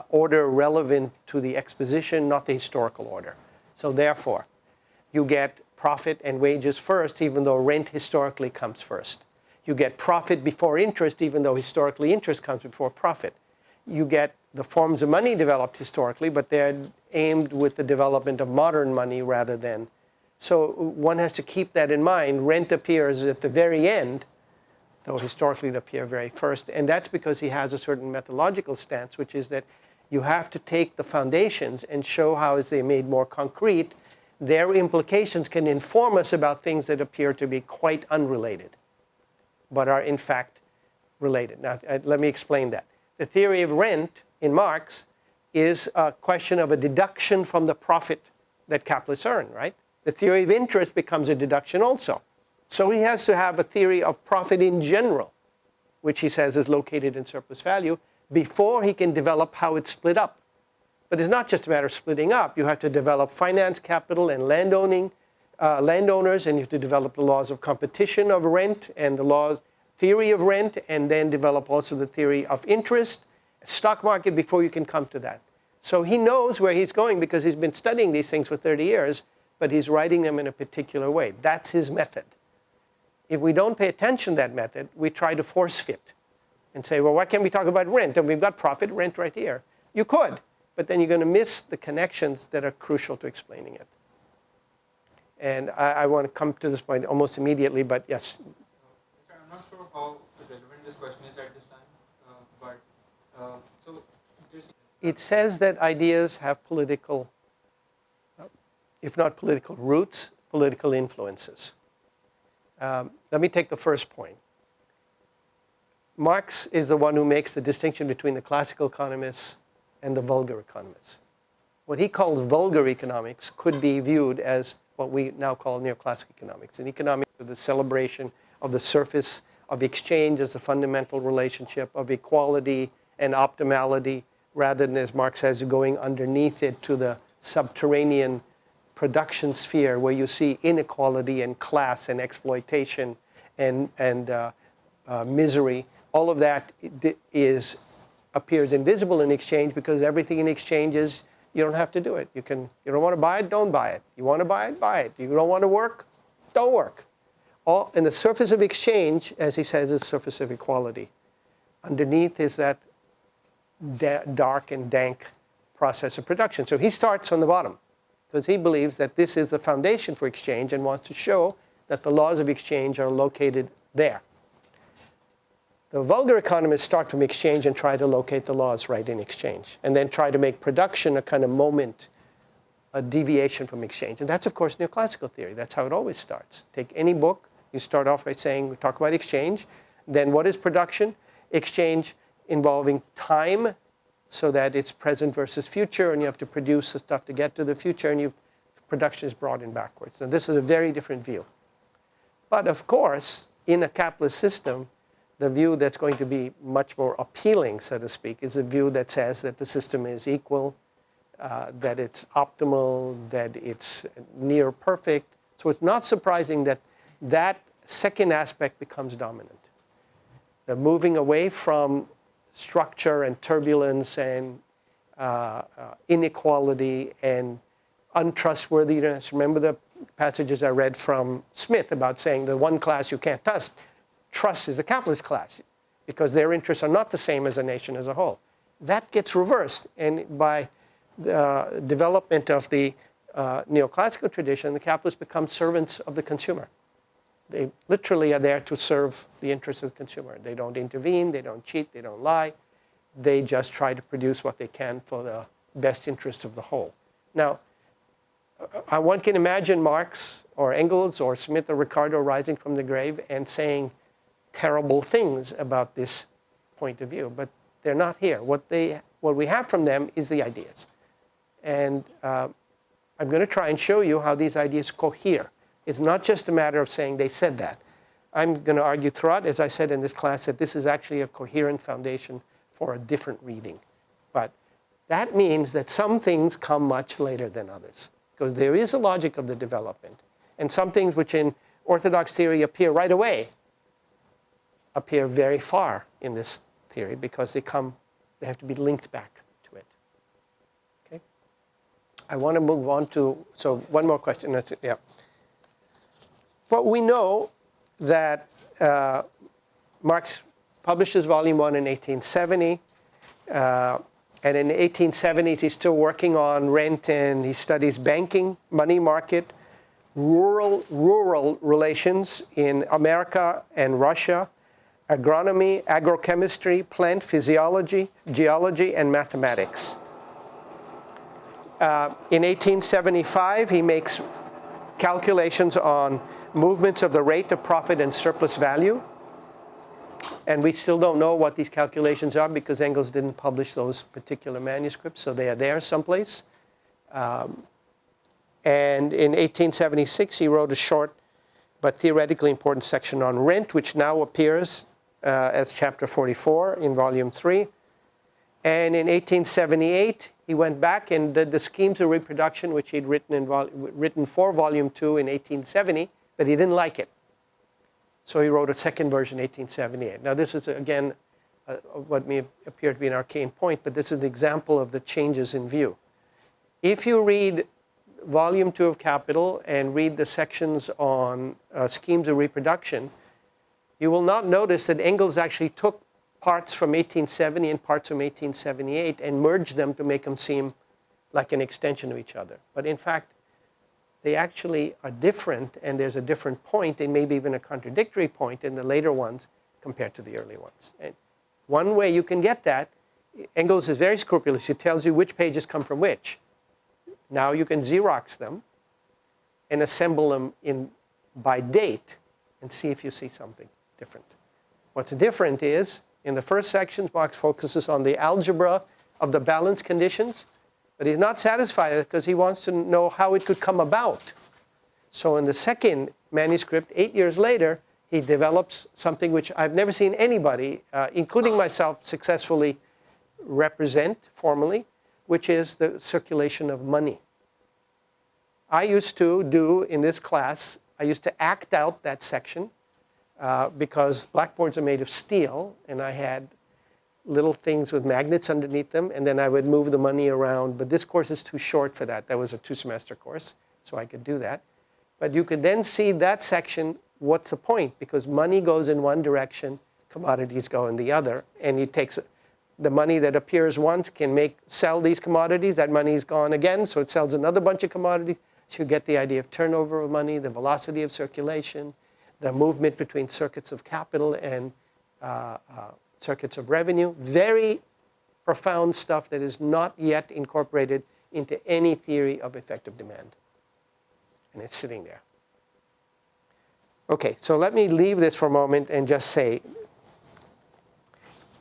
order relevant to the exposition, not the historical order. So therefore, you get profit and wages first, even though rent historically comes first. You get profit before interest, even though historically interest comes before profit. You get the forms of money developed historically, but they're aimed with the development of modern money rather than. So one has to keep that in mind. Rent appears at the very end, though historically it appears very first. And that's because he has a certain methodological stance, which is that you have to take the foundations and show how, as they're made more concrete, their implications can inform us about things that appear to be quite unrelated, but are in fact related. Now, let me explain that. The theory of rent in Marx is a question of a deduction from the profit that capitalists earn, right? The theory of interest becomes a deduction also. So he has to have a theory of profit in general, which he says is located in surplus value, before he can develop how it's split up. But it's not just a matter of splitting up. You have to develop finance capital and landowners, and you have to develop the laws of competition of rent and the theory of rent, and then develop also the theory of interest, stock market, before you can come to that. So he knows where he's going because he's been studying these things for 30 years, but he's writing them in a particular way. That's his method. If we don't pay attention to that method, we try to force fit and say, well, why can't we talk about rent? And we've got profit rent right here. You could, but then you're going to miss the connections that are crucial to explaining it. And I want to come to this point almost immediately, but yes. I'm not sure how relevant this question is at this time, so it says that ideas have political, if not political roots, political influences. Let me take the first point. Marx is the one who makes the distinction between the classical economists and the vulgar economists. What he calls vulgar economics could be viewed as what we now call neoclassical economics. An economics of the celebration of the surface of exchange as a fundamental relationship of equality and optimality, rather than, as Marx says, going underneath it to the subterranean production sphere where you see inequality and class and exploitation and misery. All of that appears invisible in exchange because everything in exchange is, you don't have to do it. You don't want to buy it, don't buy it. You want to buy it, buy it. You don't want to work, don't work. All in the surface of exchange, as he says, is the surface of equality. Underneath is that dark and dank process of production. So he starts on the bottom because he believes that this is the foundation for exchange and wants to show that the laws of exchange are located there. The vulgar economists start from exchange and try to locate the laws right in exchange, and then try to make production a kind of moment, a deviation from exchange. And that's, of course, neoclassical theory. That's how it always starts. Take any book, you start off by saying, we talk about exchange. Then what is production? Exchange involving time, so that it's present versus future, and you have to produce the stuff to get to the future, and production is brought in backwards. So this is a very different view. But of course, in a capitalist system, the view that's going to be much more appealing, so to speak, is a view that says that the system is equal, that it's optimal, that it's near perfect. So it's not surprising that that second aspect becomes dominant. The moving away from structure and turbulence and inequality and untrustworthiness. Remember the passages I read from Smith about saying the one class you can't trust is the capitalist class because their interests are not the same as a nation as a whole. That gets reversed, and by the development of the neoclassical tradition, the capitalists become servants of the consumer. They literally are there to serve the interests of the consumer. They don't intervene, they don't cheat, they don't lie. They just try to produce what they can for the best interest of the whole. Now, one can imagine Marx or Engels or Smith or Ricardo rising from the grave and saying terrible things about this point of view, but they're not here. What we have from them is the ideas. And I'm going to try and show you how these ideas cohere. It's not just a matter of saying they said that. I'm going to argue throughout, as I said in this class, that this is actually a coherent foundation for a different reading. But that means that some things come much later than others, because there is a logic of the development. And some things which in orthodox theory appear right away appear very far in this theory because they have to be linked back to it. Okay? I want to move on to, so one more question. That's it, yeah. But we know that Marx publishes Volume 1 in 1870. And in the 1870s, he's still working on rent, and he studies banking, money market, rural relations in America and Russia, agronomy, agrochemistry, plant physiology, geology, and mathematics. In 1875, he makes calculations on movements of the rate of profit and surplus value. And we still don't know what these calculations are because Engels didn't publish those particular manuscripts, so they are there someplace. And in 1876, he wrote a short but theoretically important section on rent, which now appears as chapter 44 in volume 3. And in 1878, he went back and did the schemes of reproduction, which he'd written for Volume 2 in 1870, but he didn't like it. So he wrote a second version in 1878. Now this is, again, what may appear to be an arcane point, but this is an example of the changes in view. If you read Volume 2 of Capital and read the sections on schemes of reproduction, you will not notice that Engels actually took parts from 1870 and parts from 1878 and merged them to make them seem like an extension of each other. But in fact, they actually are different, and there's a different point, and maybe even a contradictory point in the later ones compared to the early ones. And one way you can get that, Engels is very scrupulous. He tells you which pages come from which. Now you can Xerox them and assemble them by date and see if you see something different. What's different is, in the first section, Marx focuses on the algebra of the balance conditions, but he's not satisfied because he wants to know how it could come about. So in the second manuscript, 8 years later, he develops something which I've never seen anybody, including myself, successfully represent formally, which is the circulation of money. I used to do, in this class, I used to act out that section because blackboards are made of steel, and I had little things with magnets underneath them, and then I would move the money around. But this course is too short for that. That was a 2-semester course, so I could do that. But you could then see that section, what's the point? Because money goes in one direction, commodities go in the other, and it takes the money that appears once can sell these commodities. That money is gone again, so it sells another bunch of commodities. So you get the idea of turnover of money, the velocity of circulation, the movement between circuits of capital and circuits of revenue. Very profound stuff that is not yet incorporated into any theory of effective demand. And it's sitting there. Okay, so let me leave this for a moment and just say,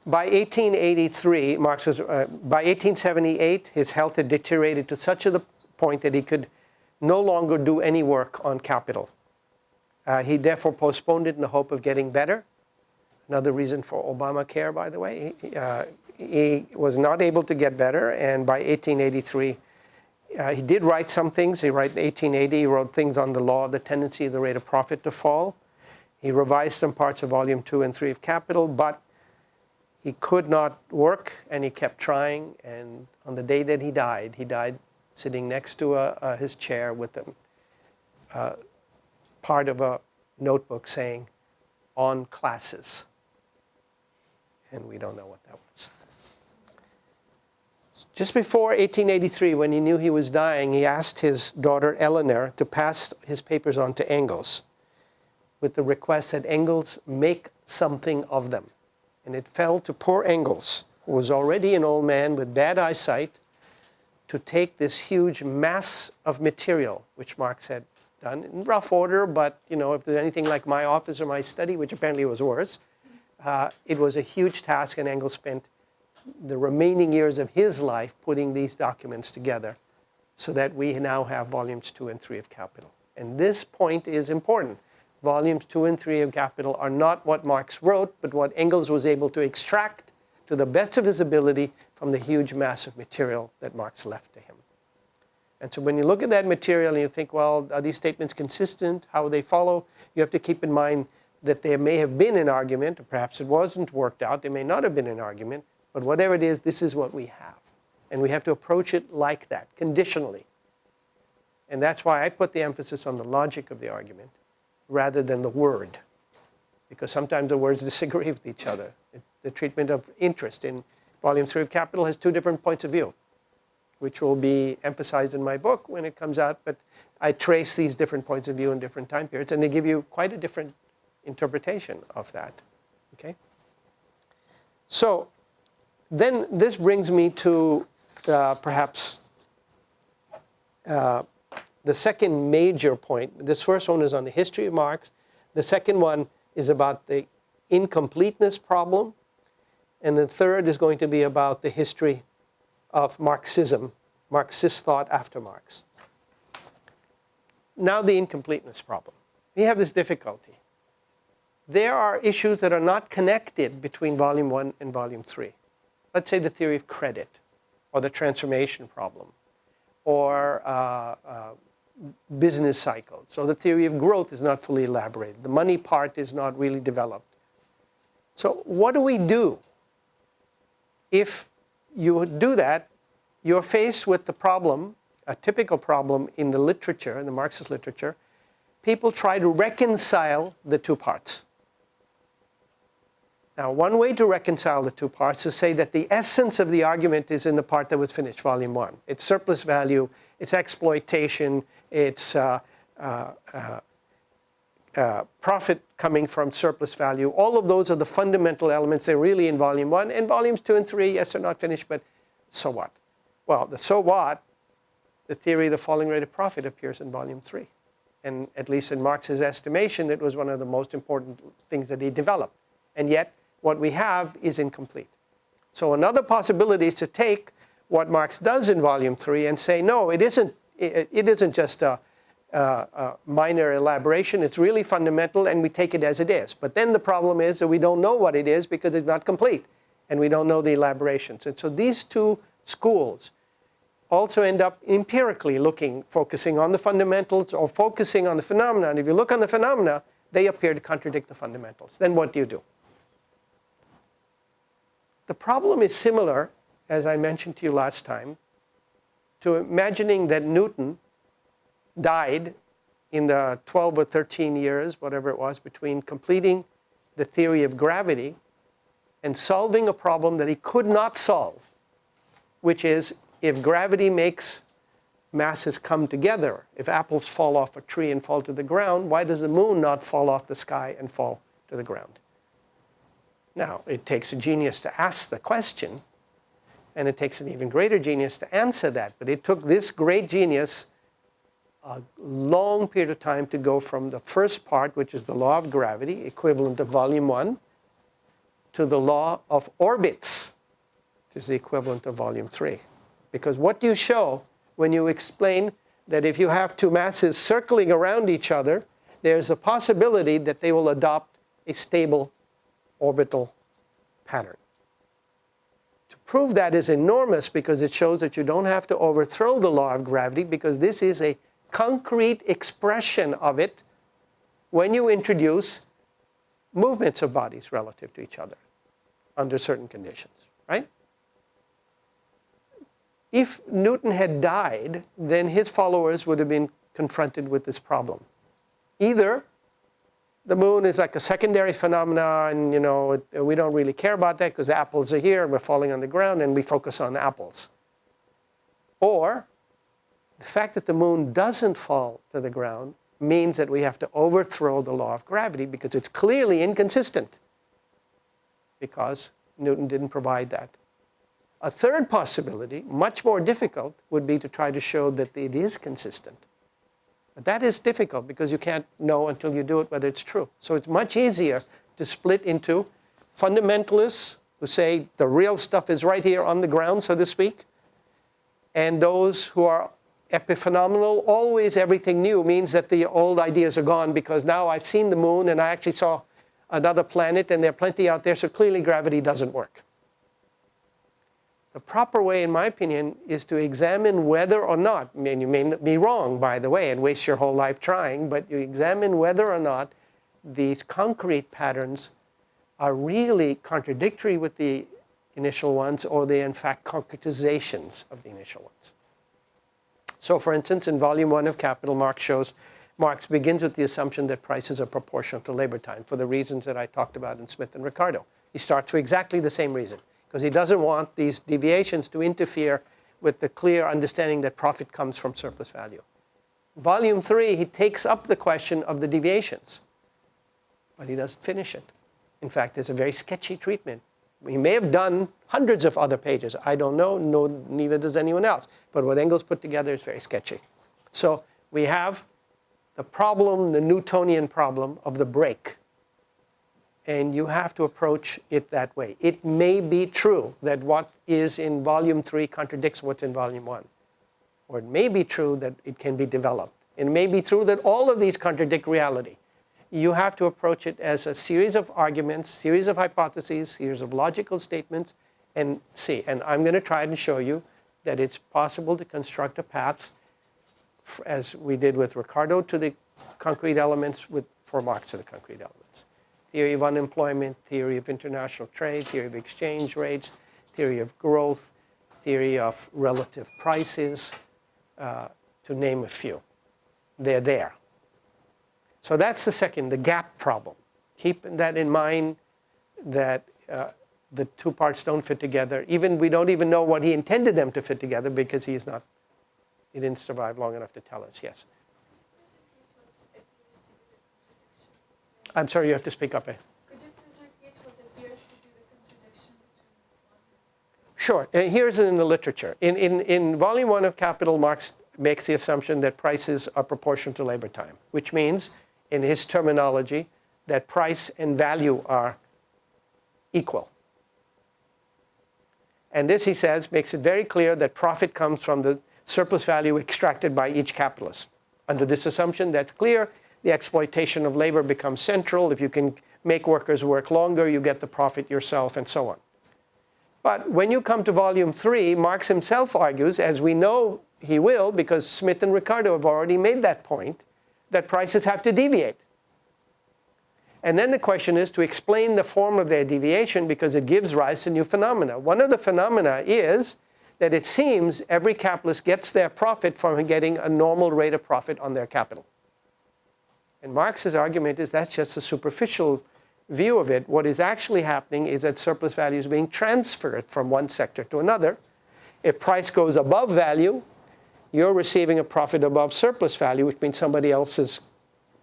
by 1883, Marx was, by 1878, his health had deteriorated to such a point that he could no longer do any work on capital. He therefore postponed it in the hope of getting better. Another reason for Obamacare, by the way. He was not able to get better, and by 1883, he did write some things. In 1880, he wrote things on the law of the tendency of the rate of profit to fall. He revised some parts of Volume 2 and 3 of Capital, but he could not work, and he kept trying. And on the day that he died sitting next to his chair with part of a notebook saying, "On classes." And we don't know what that was. Just before 1883, when he knew he was dying, he asked his daughter Eleanor to pass his papers on to Engels with the request that Engels make something of them. And it fell to poor Engels, who was already an old man with bad eyesight, to take this huge mass of material, which Marx had done in rough order, but if there's anything like my office or my study, which apparently was worse, it was a huge task, and Engels spent the remaining years of his life putting these documents together so that we now have Volumes 2 and 3 of Capital. And this point is important. Volumes 2 and 3 of Capital are not what Marx wrote, but what Engels was able to extract to the best of his ability from the huge mass of material that Marx left to him. And so when you look at that material and you think, well, are these statements consistent? How they follow? You have to keep in mind that there may have been an argument, or perhaps it wasn't worked out. There may not have been an argument. But whatever it is, this is what we have. And we have to approach it like that, conditionally. And that's why I put the emphasis on the logic of the argument rather than the word. Because sometimes the words disagree with each other. The treatment of interest in Volume 3 of Capital has two different points of view, which will be emphasized in my book when it comes out. But I trace these different points of view in different time periods, and they give you quite a different interpretation of that. Okay? So then this brings me to perhaps the second major point. This first one is on the history of Marx. The second one is about the incompleteness problem. And the third is going to be about the history of Marxism, Marxist thought after Marx. Now the incompleteness problem. We have this difficulty. There are issues that are not connected between Volume 1 and Volume 3. let's say the theory of credit, or the transformation problem, or business cycles. So the theory of growth is not fully elaborated. The money part is not really developed. So what do we do? If you do that, you're faced with the problem, a typical problem in the literature, in the Marxist literature. People try to reconcile the two parts. Now, one way to reconcile the two parts is to say that the essence of the argument is in the part that was finished, volume 1. It's surplus value, it's exploitation, it's profit coming from surplus value. All of those are the fundamental elements. They're really in volume 1. And volumes 2 and 3, yes, they're not finished, but so what? Well, the so what, the theory of the falling rate of profit appears in volume 3. And at least in Marx's estimation, it was one of the most important things that he developed. And yet, what we have is incomplete. So another possibility is to take what Marx does in volume 3 and say, no, it isn't just a minor elaboration. It's really fundamental, and we take it as it is. But then the problem is that we don't know what it is because it's not complete, and we don't know the elaborations. And so these two schools also end up empirically focusing on the fundamentals or focusing on the phenomena. And if you look on the phenomena, they appear to contradict the fundamentals. Then what do you do? The problem is similar, as I mentioned to you last time, to imagining that Newton died in the 12 or 13 years, whatever it was, between completing the theory of gravity and solving a problem that he could not solve, which is if gravity makes masses come together, if apples fall off a tree and fall to the ground, why does the moon not fall off the sky and fall to the ground? Now, it takes a genius to ask the question, and it takes an even greater genius to answer that. But it took this great genius a long period of time to go from the first part, which is the law of gravity, equivalent of volume 1, to the law of orbits, which is the equivalent of volume 3. Because what do you show when you explain that if you have two masses circling around each other, there's a possibility that they will adopt a stable orbital pattern? To prove that is enormous because it shows that you don't have to overthrow the law of gravity, because this is a concrete expression of it when you introduce movements of bodies relative to each other under certain conditions, right? If Newton had died, then his followers would have been confronted with this problem. Either the moon is like a secondary phenomenon, and we don't really care about that because the apples are here and we're falling on the ground and we focus on apples. Or the fact that the moon doesn't fall to the ground means that we have to overthrow the law of gravity because it's clearly inconsistent, because Newton didn't provide that. A third possibility, much more difficult, would be to try to show that it is consistent. But that is difficult because you can't know until you do it whether it's true. So it's much easier to split into fundamentalists who say the real stuff is right here on the ground, so to speak, and those who are epiphenomenal. Always everything new means that the old ideas are gone because now I've seen the moon and I actually saw another planet and there are plenty out there, so clearly gravity doesn't work. The proper way, in my opinion, is to examine whether or not, and you may be wrong, by the way, and waste your whole life trying, but you examine whether or not these concrete patterns are really contradictory with the initial ones, or they're in fact concretizations of the initial ones. So, for instance, in volume 1 of Capital, Marx begins with the assumption that prices are proportional to labor time for the reasons that I talked about in Smith and Ricardo. He starts for exactly the same reason, because he doesn't want these deviations to interfere with the clear understanding that profit comes from surplus value. Volume 3, he takes up the question of the deviations, but he doesn't finish it. In fact, there's a very sketchy treatment. He may have done hundreds of other pages. I don't know, neither does anyone else. But what Engels put together is very sketchy. So we have the problem, the Newtonian problem of the break. And you have to approach it that way. It may be true that what is in volume 3 contradicts what's in volume 1. Or it may be true that it can be developed. It may be true that all of these contradict reality. You have to approach it as a series of arguments, series of hypotheses, series of logical statements, and see. And I'm going to try and show you that it's possible to construct a path, as we did with Ricardo to the concrete elements, for Marx to the concrete elements. Theory of unemployment, theory of international trade, theory of exchange rates, theory of growth, theory of relative prices, to name a few. They're there. So that's the second, the gap problem. Keep that in mind, that the two parts don't fit together. We don't even know what he intended them to fit together, because he didn't survive long enough to tell us. Yes. I'm sorry, you have to speak up. Could you please repeat what appears to be the contradiction between Sure. Here's in the literature. In Volume 1 of Capital, Marx makes the assumption that prices are proportional to labor time, which means, in his terminology, that price and value are equal. And this, he says, makes it very clear that profit comes from the surplus value extracted by each capitalist. Under this assumption, that's clear. The exploitation of labor becomes central. If you can make workers work longer, you get the profit yourself, and so on. But when you come to Volume 3, Marx himself argues, as we know he will, because Smith and Ricardo have already made that point, that prices have to deviate. And then the question is to explain the form of their deviation, because it gives rise to new phenomena. One of the phenomena is that it seems every capitalist gets their profit from getting a normal rate of profit on their capital. And Marx's argument is that's just a superficial view of it. What is actually happening is that surplus value is being transferred from one sector to another. If price goes above value, you're receiving a profit above surplus value, which means somebody else's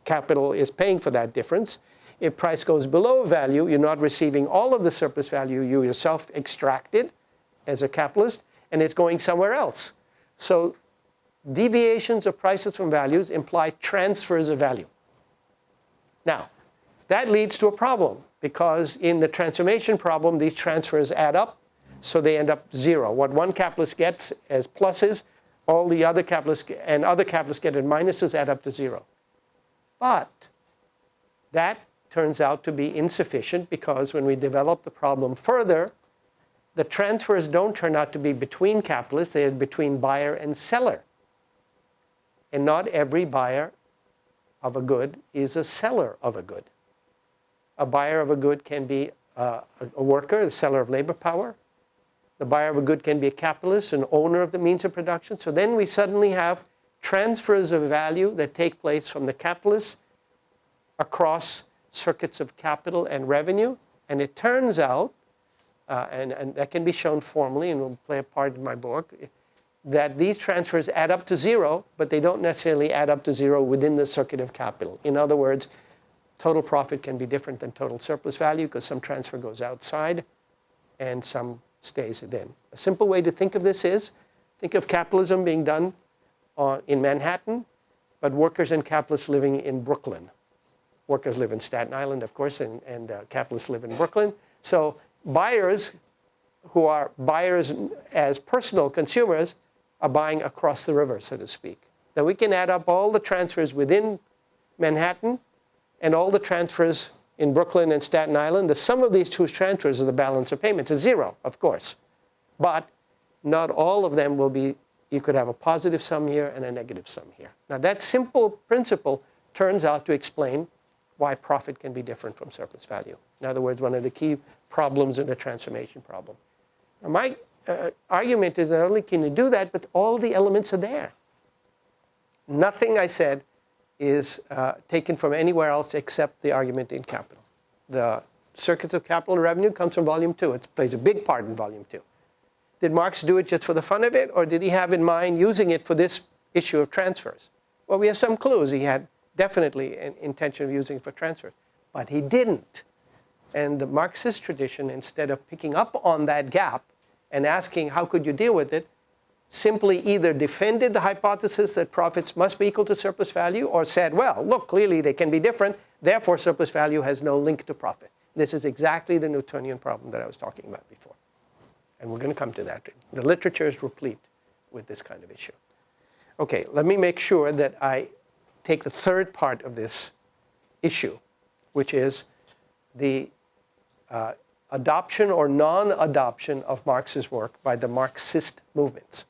capital is paying for that difference. If price goes below value, you're not receiving all of the surplus value you yourself extracted as a capitalist, and it's going somewhere else. So deviations of prices from values imply transfers of value. Now, that leads to a problem, because in the transformation problem, these transfers add up, so they end up zero. What one capitalist gets as pluses, all the other capitalists and other capitalists get as minuses add up to zero. But that turns out to be insufficient, because when we develop the problem further, the transfers don't turn out to be between capitalists, they're between buyer and seller. And not every buyer of a good is a seller of a good. A buyer of a good can be a worker, the seller of labor power. The buyer of a good can be a capitalist, an owner of the means of production. So then we suddenly have transfers of value that take place from the capitalists across circuits of capital and revenue. And it turns out, and that can be shown formally and will play a part in my book, that these transfers add up to zero, but they don't necessarily add up to zero within the circuit of capital. In other words, total profit can be different than total surplus value, because some transfer goes outside and some stays within. A simple way to think of this is, think of capitalism being done in Manhattan, but workers and capitalists living in Brooklyn. Workers live in Staten Island, of course, and capitalists live in Brooklyn. So buyers who are buyers as personal consumers are buying across the river, so to speak. Now we can add up all the transfers within Manhattan and all the transfers in Brooklyn and Staten Island. The sum of these two transfers is the balance of payments. It's zero, of course. But not all of them will be, you could have a positive sum here and a negative sum here. Now that simple principle turns out to explain why profit can be different from surplus value. In other words, one of the key problems in the transformation problem. Now my argument is not only can you do that, but all the elements are there. Nothing I said is taken from anywhere else except the argument in Capital. The circuits of capital and revenue comes from Volume 2. It plays a big part in Volume 2. Did Marx do it just for the fun of it, or did he have in mind using it for this issue of transfers? Well, we have some clues. He had definitely an intention of using it for transfers, but he didn't. And the Marxist tradition, instead of picking up on that gap and asking how could you deal with it, simply either defended the hypothesis that profits must be equal to surplus value, or said, well, look, clearly they can be different, therefore surplus value has no link to profit. This is exactly the Newtonian problem that I was talking about before. And we're going to come to that. The literature is replete with this kind of issue. Okay, let me make sure that I take the third part of this issue, which is the adoption or non-adoption of Marx's work by the Marxist movements.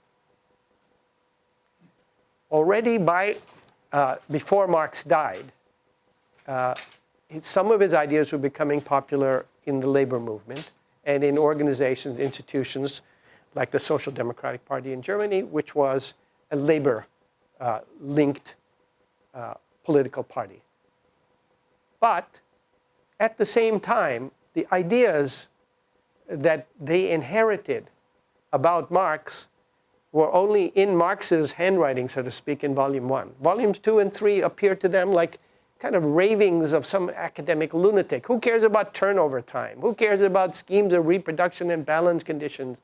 Already before Marx died, some of his ideas were becoming popular in the labor movement and in organizations, institutions like the Social Democratic Party in Germany, which was a labor-linked political party. But at the same time, the ideas that they inherited about Marx were only in Marx's handwriting, so to speak, in Volume 1. Volumes 2 and 3 appear to them like kind of ravings of some academic lunatic. Who cares about turnover time? Who cares about schemes of reproduction and balance conditions?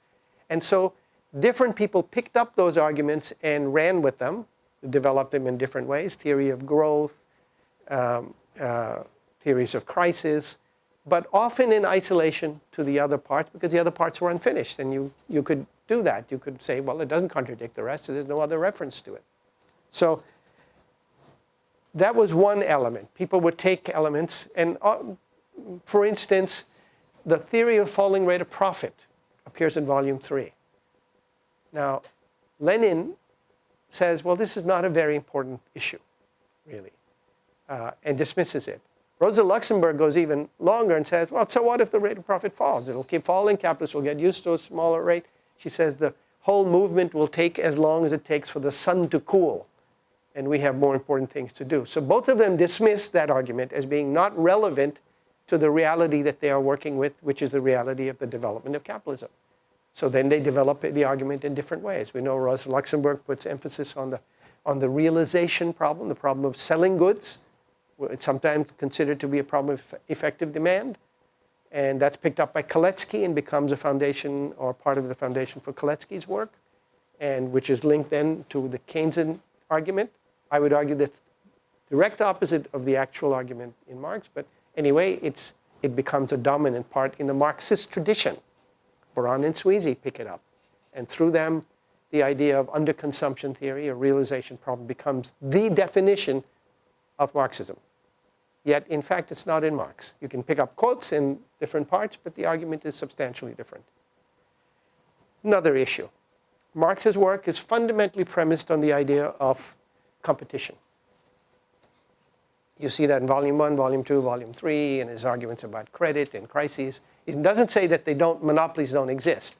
And so different people picked up those arguments and ran with them, developed them in different ways, theory of growth, theories of crisis, but often in isolation to the other parts because the other parts were unfinished. And you could do that. You could say, well, it doesn't contradict the rest, so there's no other reference to it. So that was one element. People would take elements, and for instance, the theory of falling rate of profit appears in Volume 3. Now, Lenin says, well, this is not a very important issue, really, and dismisses it. Rosa Luxemburg goes even longer and says, well, so what if the rate of profit falls? It'll keep falling, capitalists will get used to a smaller rate. She says the whole movement will take as long as it takes for the sun to cool, and we have more important things to do. So both of them dismiss that argument as being not relevant to the reality that they are working with, which is the reality of the development of capitalism. So then they develop the argument in different ways. We know Rosa Luxemburg puts emphasis on the realization problem, the problem of selling goods. It's sometimes considered to be a problem of effective demand. And that's picked up by Koletsky and becomes a foundation or part of the foundation for Koletsky's work, and which is linked then to the Keynesian argument. I would argue that's direct opposite of the actual argument in Marx, but anyway, it becomes a dominant part in the Marxist tradition. Boran and Sweezy pick it up. And through them, the idea of underconsumption theory, or realization problem, becomes the definition of Marxism. Yet, in fact, it's not in Marx. You can pick up quotes in different parts, but the argument is substantially different. Another issue. Marx's work is fundamentally premised on the idea of competition. You see that in Volume 1, Volume 2, Volume 3, and his arguments about credit and crises. He doesn't say that monopolies don't exist.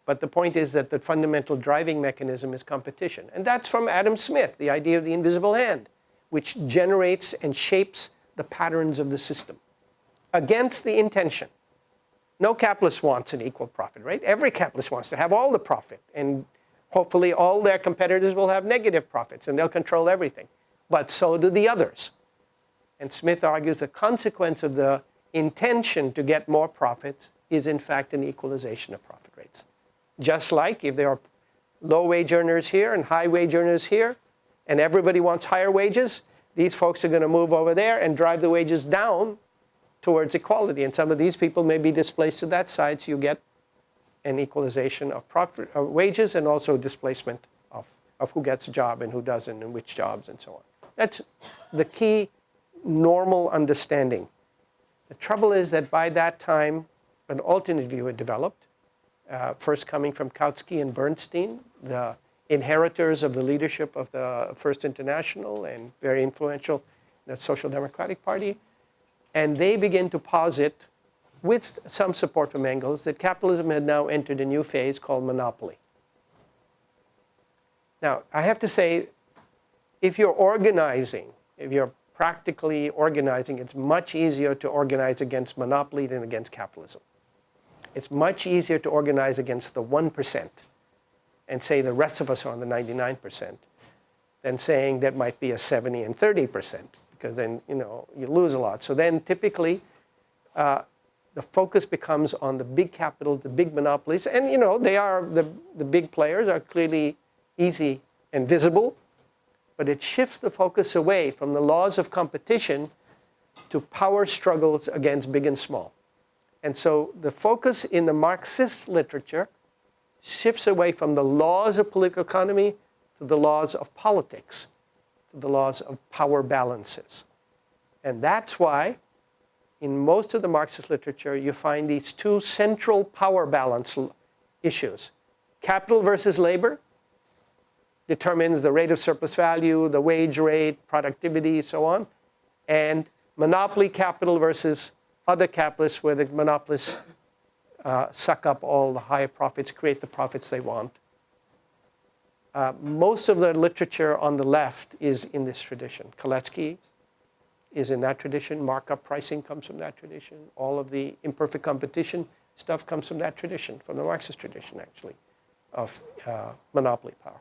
But the point is that the fundamental driving mechanism is competition. And that's from Adam Smith, the idea of the invisible hand, which generates and shapes the patterns of the system against the intention. No capitalist wants an equal profit rate. Every capitalist wants to have all the profit. And hopefully all their competitors will have negative profits and they'll control everything. But so do the others. And Smith argues the consequence of the intention to get more profits is in fact an equalization of profit rates. Just like if there are low wage earners here and high wage earners here, and everybody wants higher wages, these folks are going to move over there and drive the wages down towards equality. And some of these people may be displaced to that side, so you get an equalization of wages and also displacement of who gets a job and who doesn't and which jobs and so on. That's the key normal understanding. The trouble is that by that time, an alternate view had developed, first coming from Kautsky and Bernstein, the inheritors of the leadership of the First International and very influential in the Social Democratic Party. And they begin to posit, with some support from Engels, that capitalism had now entered a new phase called monopoly. Now, I have to say, if you're organizing, if you're practically organizing, it's much easier to organize against monopoly than against capitalism. It's much easier to organize against the 1% and say the rest of us are on the 99% than saying that might be a 70 and 30%, because then you lose a lot. So then typically the focus becomes on the big capitals, the big monopolies, and they are the big players are clearly easy and visible, but it shifts the focus away from the laws of competition to power struggles against big and small. And so the focus in the Marxist literature shifts away from the laws of political economy to the laws of politics, to the laws of power balances. And that's why, in most of the Marxist literature, you find these two central power balance issues. Capital versus labor determines the rate of surplus value, the wage rate, productivity, so on. And monopoly capital versus other capitalists, where the monopolists suck up all the higher profits, create the profits they want. Most of the literature on the left is in this tradition. Koletsky is in that tradition. Markup pricing comes from that tradition. All of the imperfect competition stuff comes from that tradition, from the Marxist tradition, actually, of monopoly power.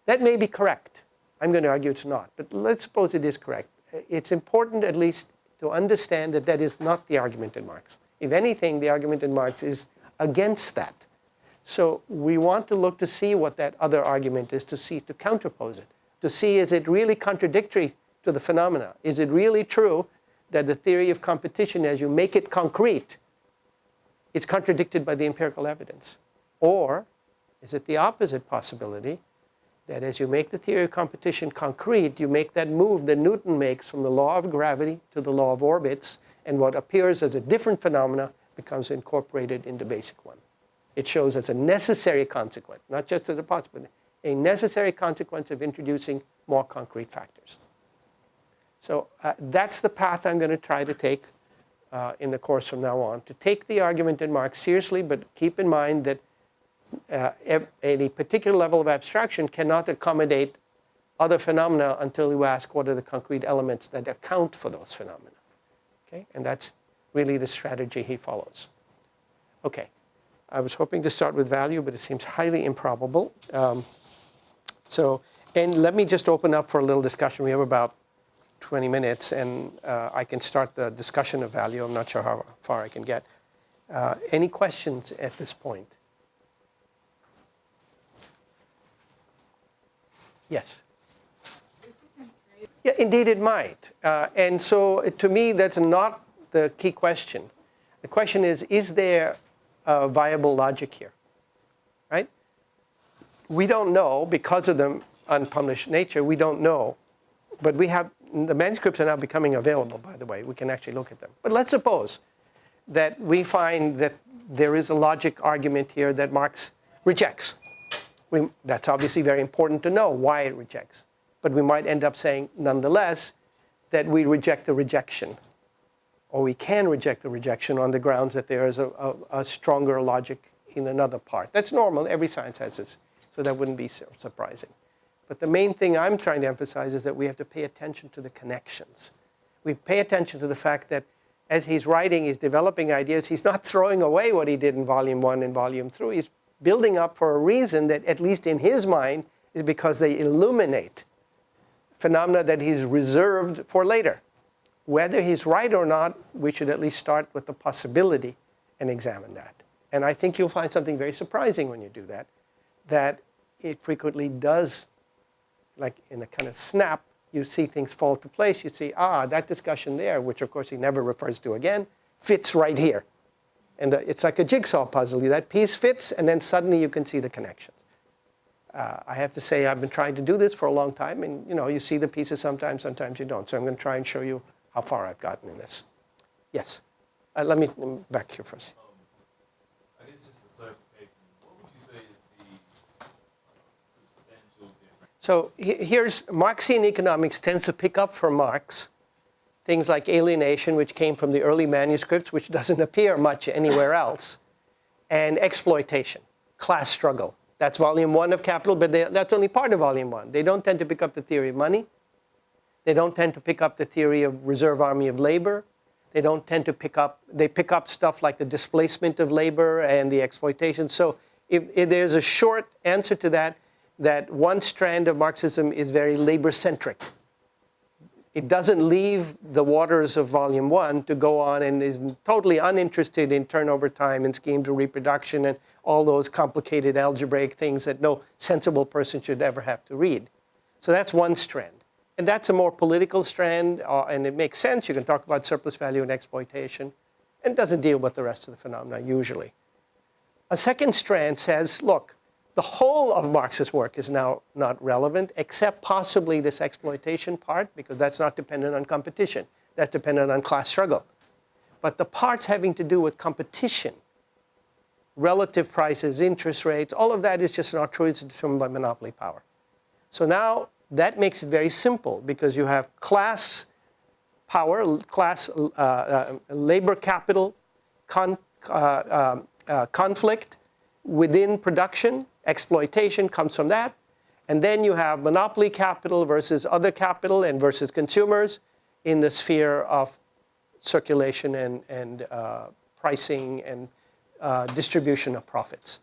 That may be correct. I'm going to argue it's not, but let's suppose it is correct. It's important at least to understand that that is not the argument in Marx. If anything, the argument in Marx is against that. So we want to look to see what that other argument is, to counterpose it, to see, is it really contradictory to the phenomena? Is it really true that the theory of competition, as you make it concrete, is contradicted by the empirical evidence? Or is it the opposite possibility, that as you make the theory of competition concrete, you make that move that Newton makes from the law of gravity to the law of orbits, and what appears as a different phenomena becomes incorporated into basic one. It shows as a necessary consequence, not just as a possibility, a necessary consequence of introducing more concrete factors. So that's the path I'm going to try to take in the course from now on, to take the argument in Marx seriously, but keep in mind that any particular level of abstraction cannot accommodate other phenomena until you ask what are the concrete elements that account for those phenomena. Okay? And that's really the strategy he follows. Okay. I was hoping to start with value, but it seems highly improbable. And let me just open up for a little discussion. We have about 20 minutes, and I can start the discussion of value. I'm not sure how far I can get. Any questions at this point? Yes? Yeah, indeed it might. And so to me, that's not the key question. The question is there a viable logic here, right? We don't know, because of the unpublished nature, we don't know. But we have, the manuscripts are now becoming available, by the way. We can actually look at them. But let's suppose that we find that there is a logic argument here that Marx rejects. That's obviously very important to know why it rejects. But we might end up saying, nonetheless, that we reject the rejection. Or we can reject the rejection on the grounds that there is a stronger logic in another part. That's normal. Every science has this. So that wouldn't be so surprising. But the main thing I'm trying to emphasize is that we have to pay attention to the connections. We pay attention to the fact that as he's writing, he's developing ideas. He's not throwing away what he did in Volume 1 and Volume 3. He's building up for a reason that, at least in his mind, is because they illuminate phenomena that he's reserved for later. Whether he's right or not, we should at least start with the possibility and examine that. And I think you'll find something very surprising when you do that, that it frequently does, like in a kind of snap, you see things fall to place. You see, that discussion there, which of course he never refers to again, fits right here. And it's like a jigsaw puzzle. That piece fits, and then suddenly you can see the connections. I have to say, I've been trying to do this for a long time, and you see the pieces sometimes you don't. So I'm going to try and show you how far I've gotten in this. Yes. Let me back here first. I guess just for clarification, what would you say is the substantial difference? So here's Marxian economics tends to pick up from Marx things like alienation, which came from the early manuscripts, which doesn't appear much anywhere else, and exploitation, class struggle. That's Volume 1 of Capital, but that's only part of Volume 1. They don't tend to pick up the theory of money. They don't tend to pick up the theory of reserve army of labor. They don't tend to pick up stuff like the displacement of labor and the exploitation. So if there's a short answer to that one strand of Marxism is very labor-centric. It doesn't leave the waters of Volume 1 to go on and is totally uninterested in turnover time and schemes of reproduction and all those complicated algebraic things that no sensible person should ever have to read. So that's one strand. And that's a more political strand, and it makes sense. You can talk about surplus value and exploitation, and doesn't deal with the rest of the phenomena usually. A second strand says, look, the whole of Marx's work is now not relevant, except possibly this exploitation part, because that's not dependent on competition. That's dependent on class struggle. But the parts having to do with competition, relative prices, interest rates, all of that is just not true. It's determined by monopoly power. So now that makes it very simple because you have class power, class labor capital conflict within production. Exploitation comes from that. And then you have monopoly capital versus other capital and versus consumers in the sphere of circulation and pricing and distribution of profits.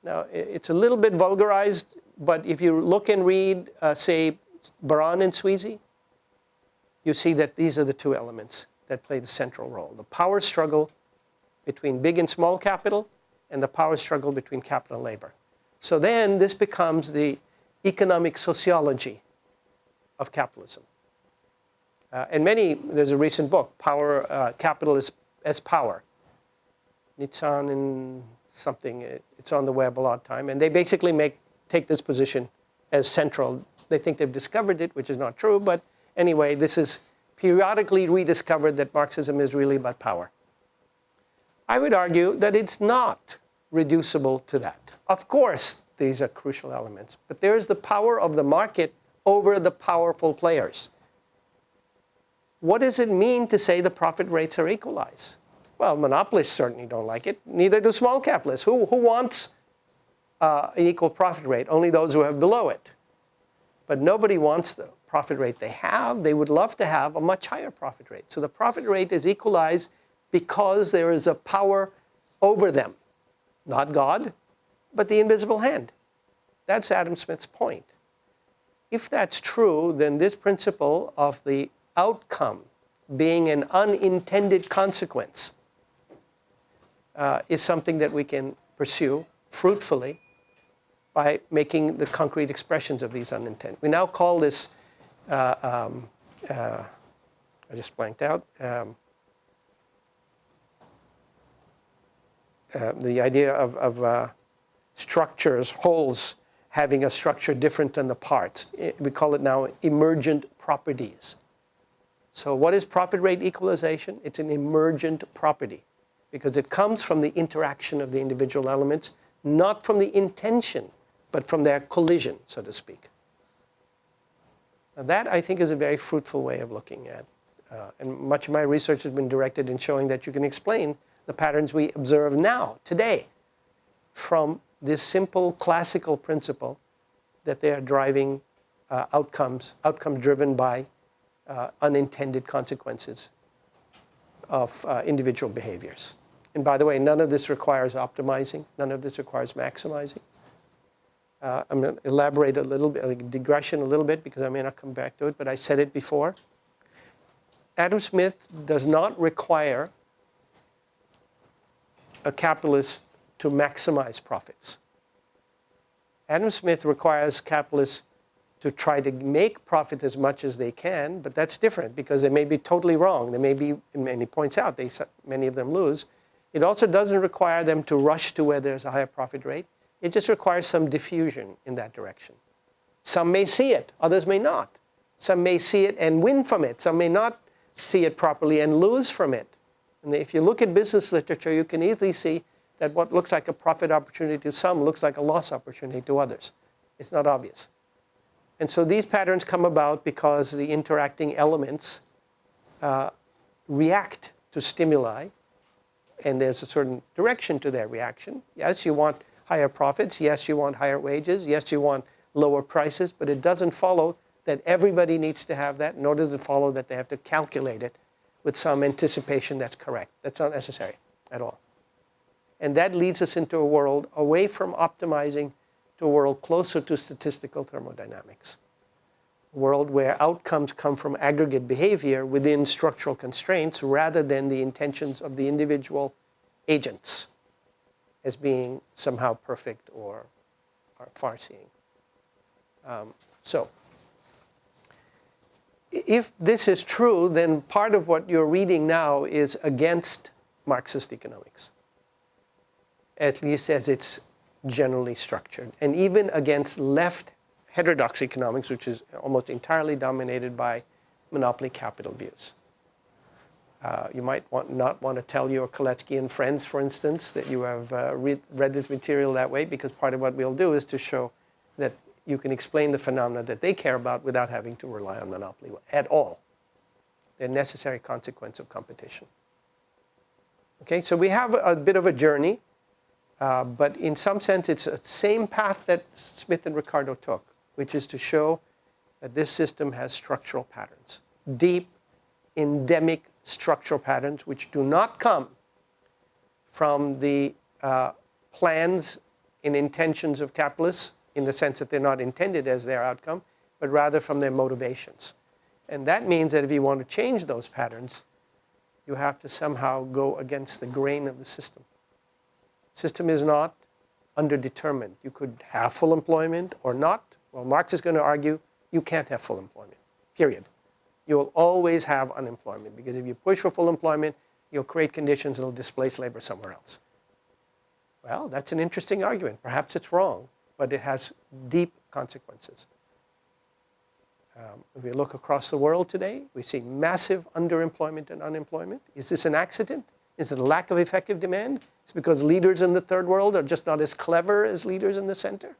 Now, it's a little bit vulgarized, but if you look and read, say, Baran and Sweezy, you see that these are the two elements that play the central role. The power struggle between big and small capital and the power struggle between capital and labor. So then this becomes the economic sociology of capitalism. There's a recent book, Capital as Power. Nitzan and something, it's on the web a lot of time. And they basically take this position as central. They think they've discovered it, which is not true. But anyway, this is periodically rediscovered that Marxism is really about power. I would argue that it's not reducible to that. Of course, these are crucial elements. But there's the power of the market over the powerful players. What does it mean to say the profit rates are equalized? Well, monopolists certainly don't like it. Neither do small capitalists. Who wants an equal profit rate? Only those who have below it. But nobody wants the profit rate they have. They would love to have a much higher profit rate. So the profit rate is equalized because there is a power over them. Not God, but the invisible hand. That's Adam Smith's point. If that's true, then this principle of the outcome being an unintended consequence is something that we can pursue fruitfully by making the concrete expressions of these unintended. We now call this, I just blanked out, the idea of structures, wholes, having a structure different than the parts. We call it now emergent properties. So what is profit rate equalization? It's an emergent property because it comes from the interaction of the individual elements, not from the intention, but from their collision, so to speak. Now that, I think, is a very fruitful way of looking at. And much of my research has been directed in showing that you can explain the patterns we observe now, today, from this simple classical principle that they are driving outcomes driven by unintended consequences of individual behaviors. And by the way, none of this requires optimizing. None of this requires maximizing. I'm going to elaborate a little bit, like digression a little bit, because I may not come back to it, but I said it before. Adam Smith does not require a capitalist to maximize profits. Adam Smith requires capitalists to try to make profit as much as they can, but that's different because they may be totally wrong. They may be, and he points out, many of them lose. It also doesn't require them to rush to where there's a higher profit rate. It just requires some diffusion in that direction. Some may see it, others may not. Some may see it and win from it. Some may not see it properly and lose from it. And if you look at business literature, you can easily see that what looks like a profit opportunity to some looks like a loss opportunity to others. It's not obvious. And so these patterns come about because the interacting elements react to stimuli, and there's a certain direction to their reaction. Yes, you want higher profits. Yes, you want higher wages. Yes, you want lower prices. But it doesn't follow that everybody needs to have that, nor does it follow that they have to calculate it with some anticipation that's correct. That's not necessary at all. And that leads us into a world away from optimizing to a world closer to statistical thermodynamics. A world where outcomes come from aggregate behavior within structural constraints rather than the intentions of the individual agents as being somehow perfect or far-seeing. So if this is true, then part of what you're reading now is against Marxist economics, at least as it's generally structured, and even against left heterodox economics, which is almost entirely dominated by monopoly capital views. You might not want to tell your Koletsky friends, for instance, that you have read this material that way, because part of what we'll do is to show that you can explain the phenomena that they care about without having to rely on monopoly at all. They're a necessary consequence of competition. Okay, so we have a bit of a journey, but in some sense it's the same path that Smith and Ricardo took, which is to show that this system has structural patterns, deep, endemic structural patterns, which do not come from the plans and intentions of capitalists, in the sense that they're not intended as their outcome, but rather from their motivations. And that means that if you want to change those patterns, you have to somehow go against the grain of the system. The system is not underdetermined. You could have full employment or not. Well, Marx is going to argue you can't have full employment, period. You will always have unemployment, because if you push for full employment, you'll create conditions that will displace labor somewhere else. Well, that's an interesting argument. Perhaps it's wrong, but it has deep consequences. If we look across the world today, we see massive underemployment and unemployment. Is this an accident? Is it a lack of effective demand? It's because leaders in the third world are just not as clever as leaders in the center?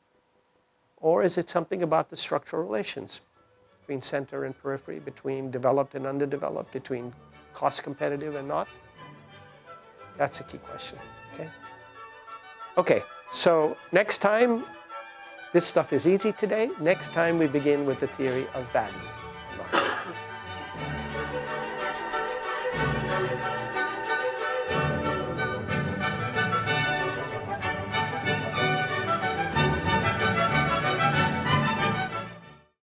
Or is it something about the structural relations between center and periphery, between developed and underdeveloped, between cost competitive and not? That's a key question, okay? Okay, so next time, this stuff is easy today. Next time we begin with the theory of value. Marx.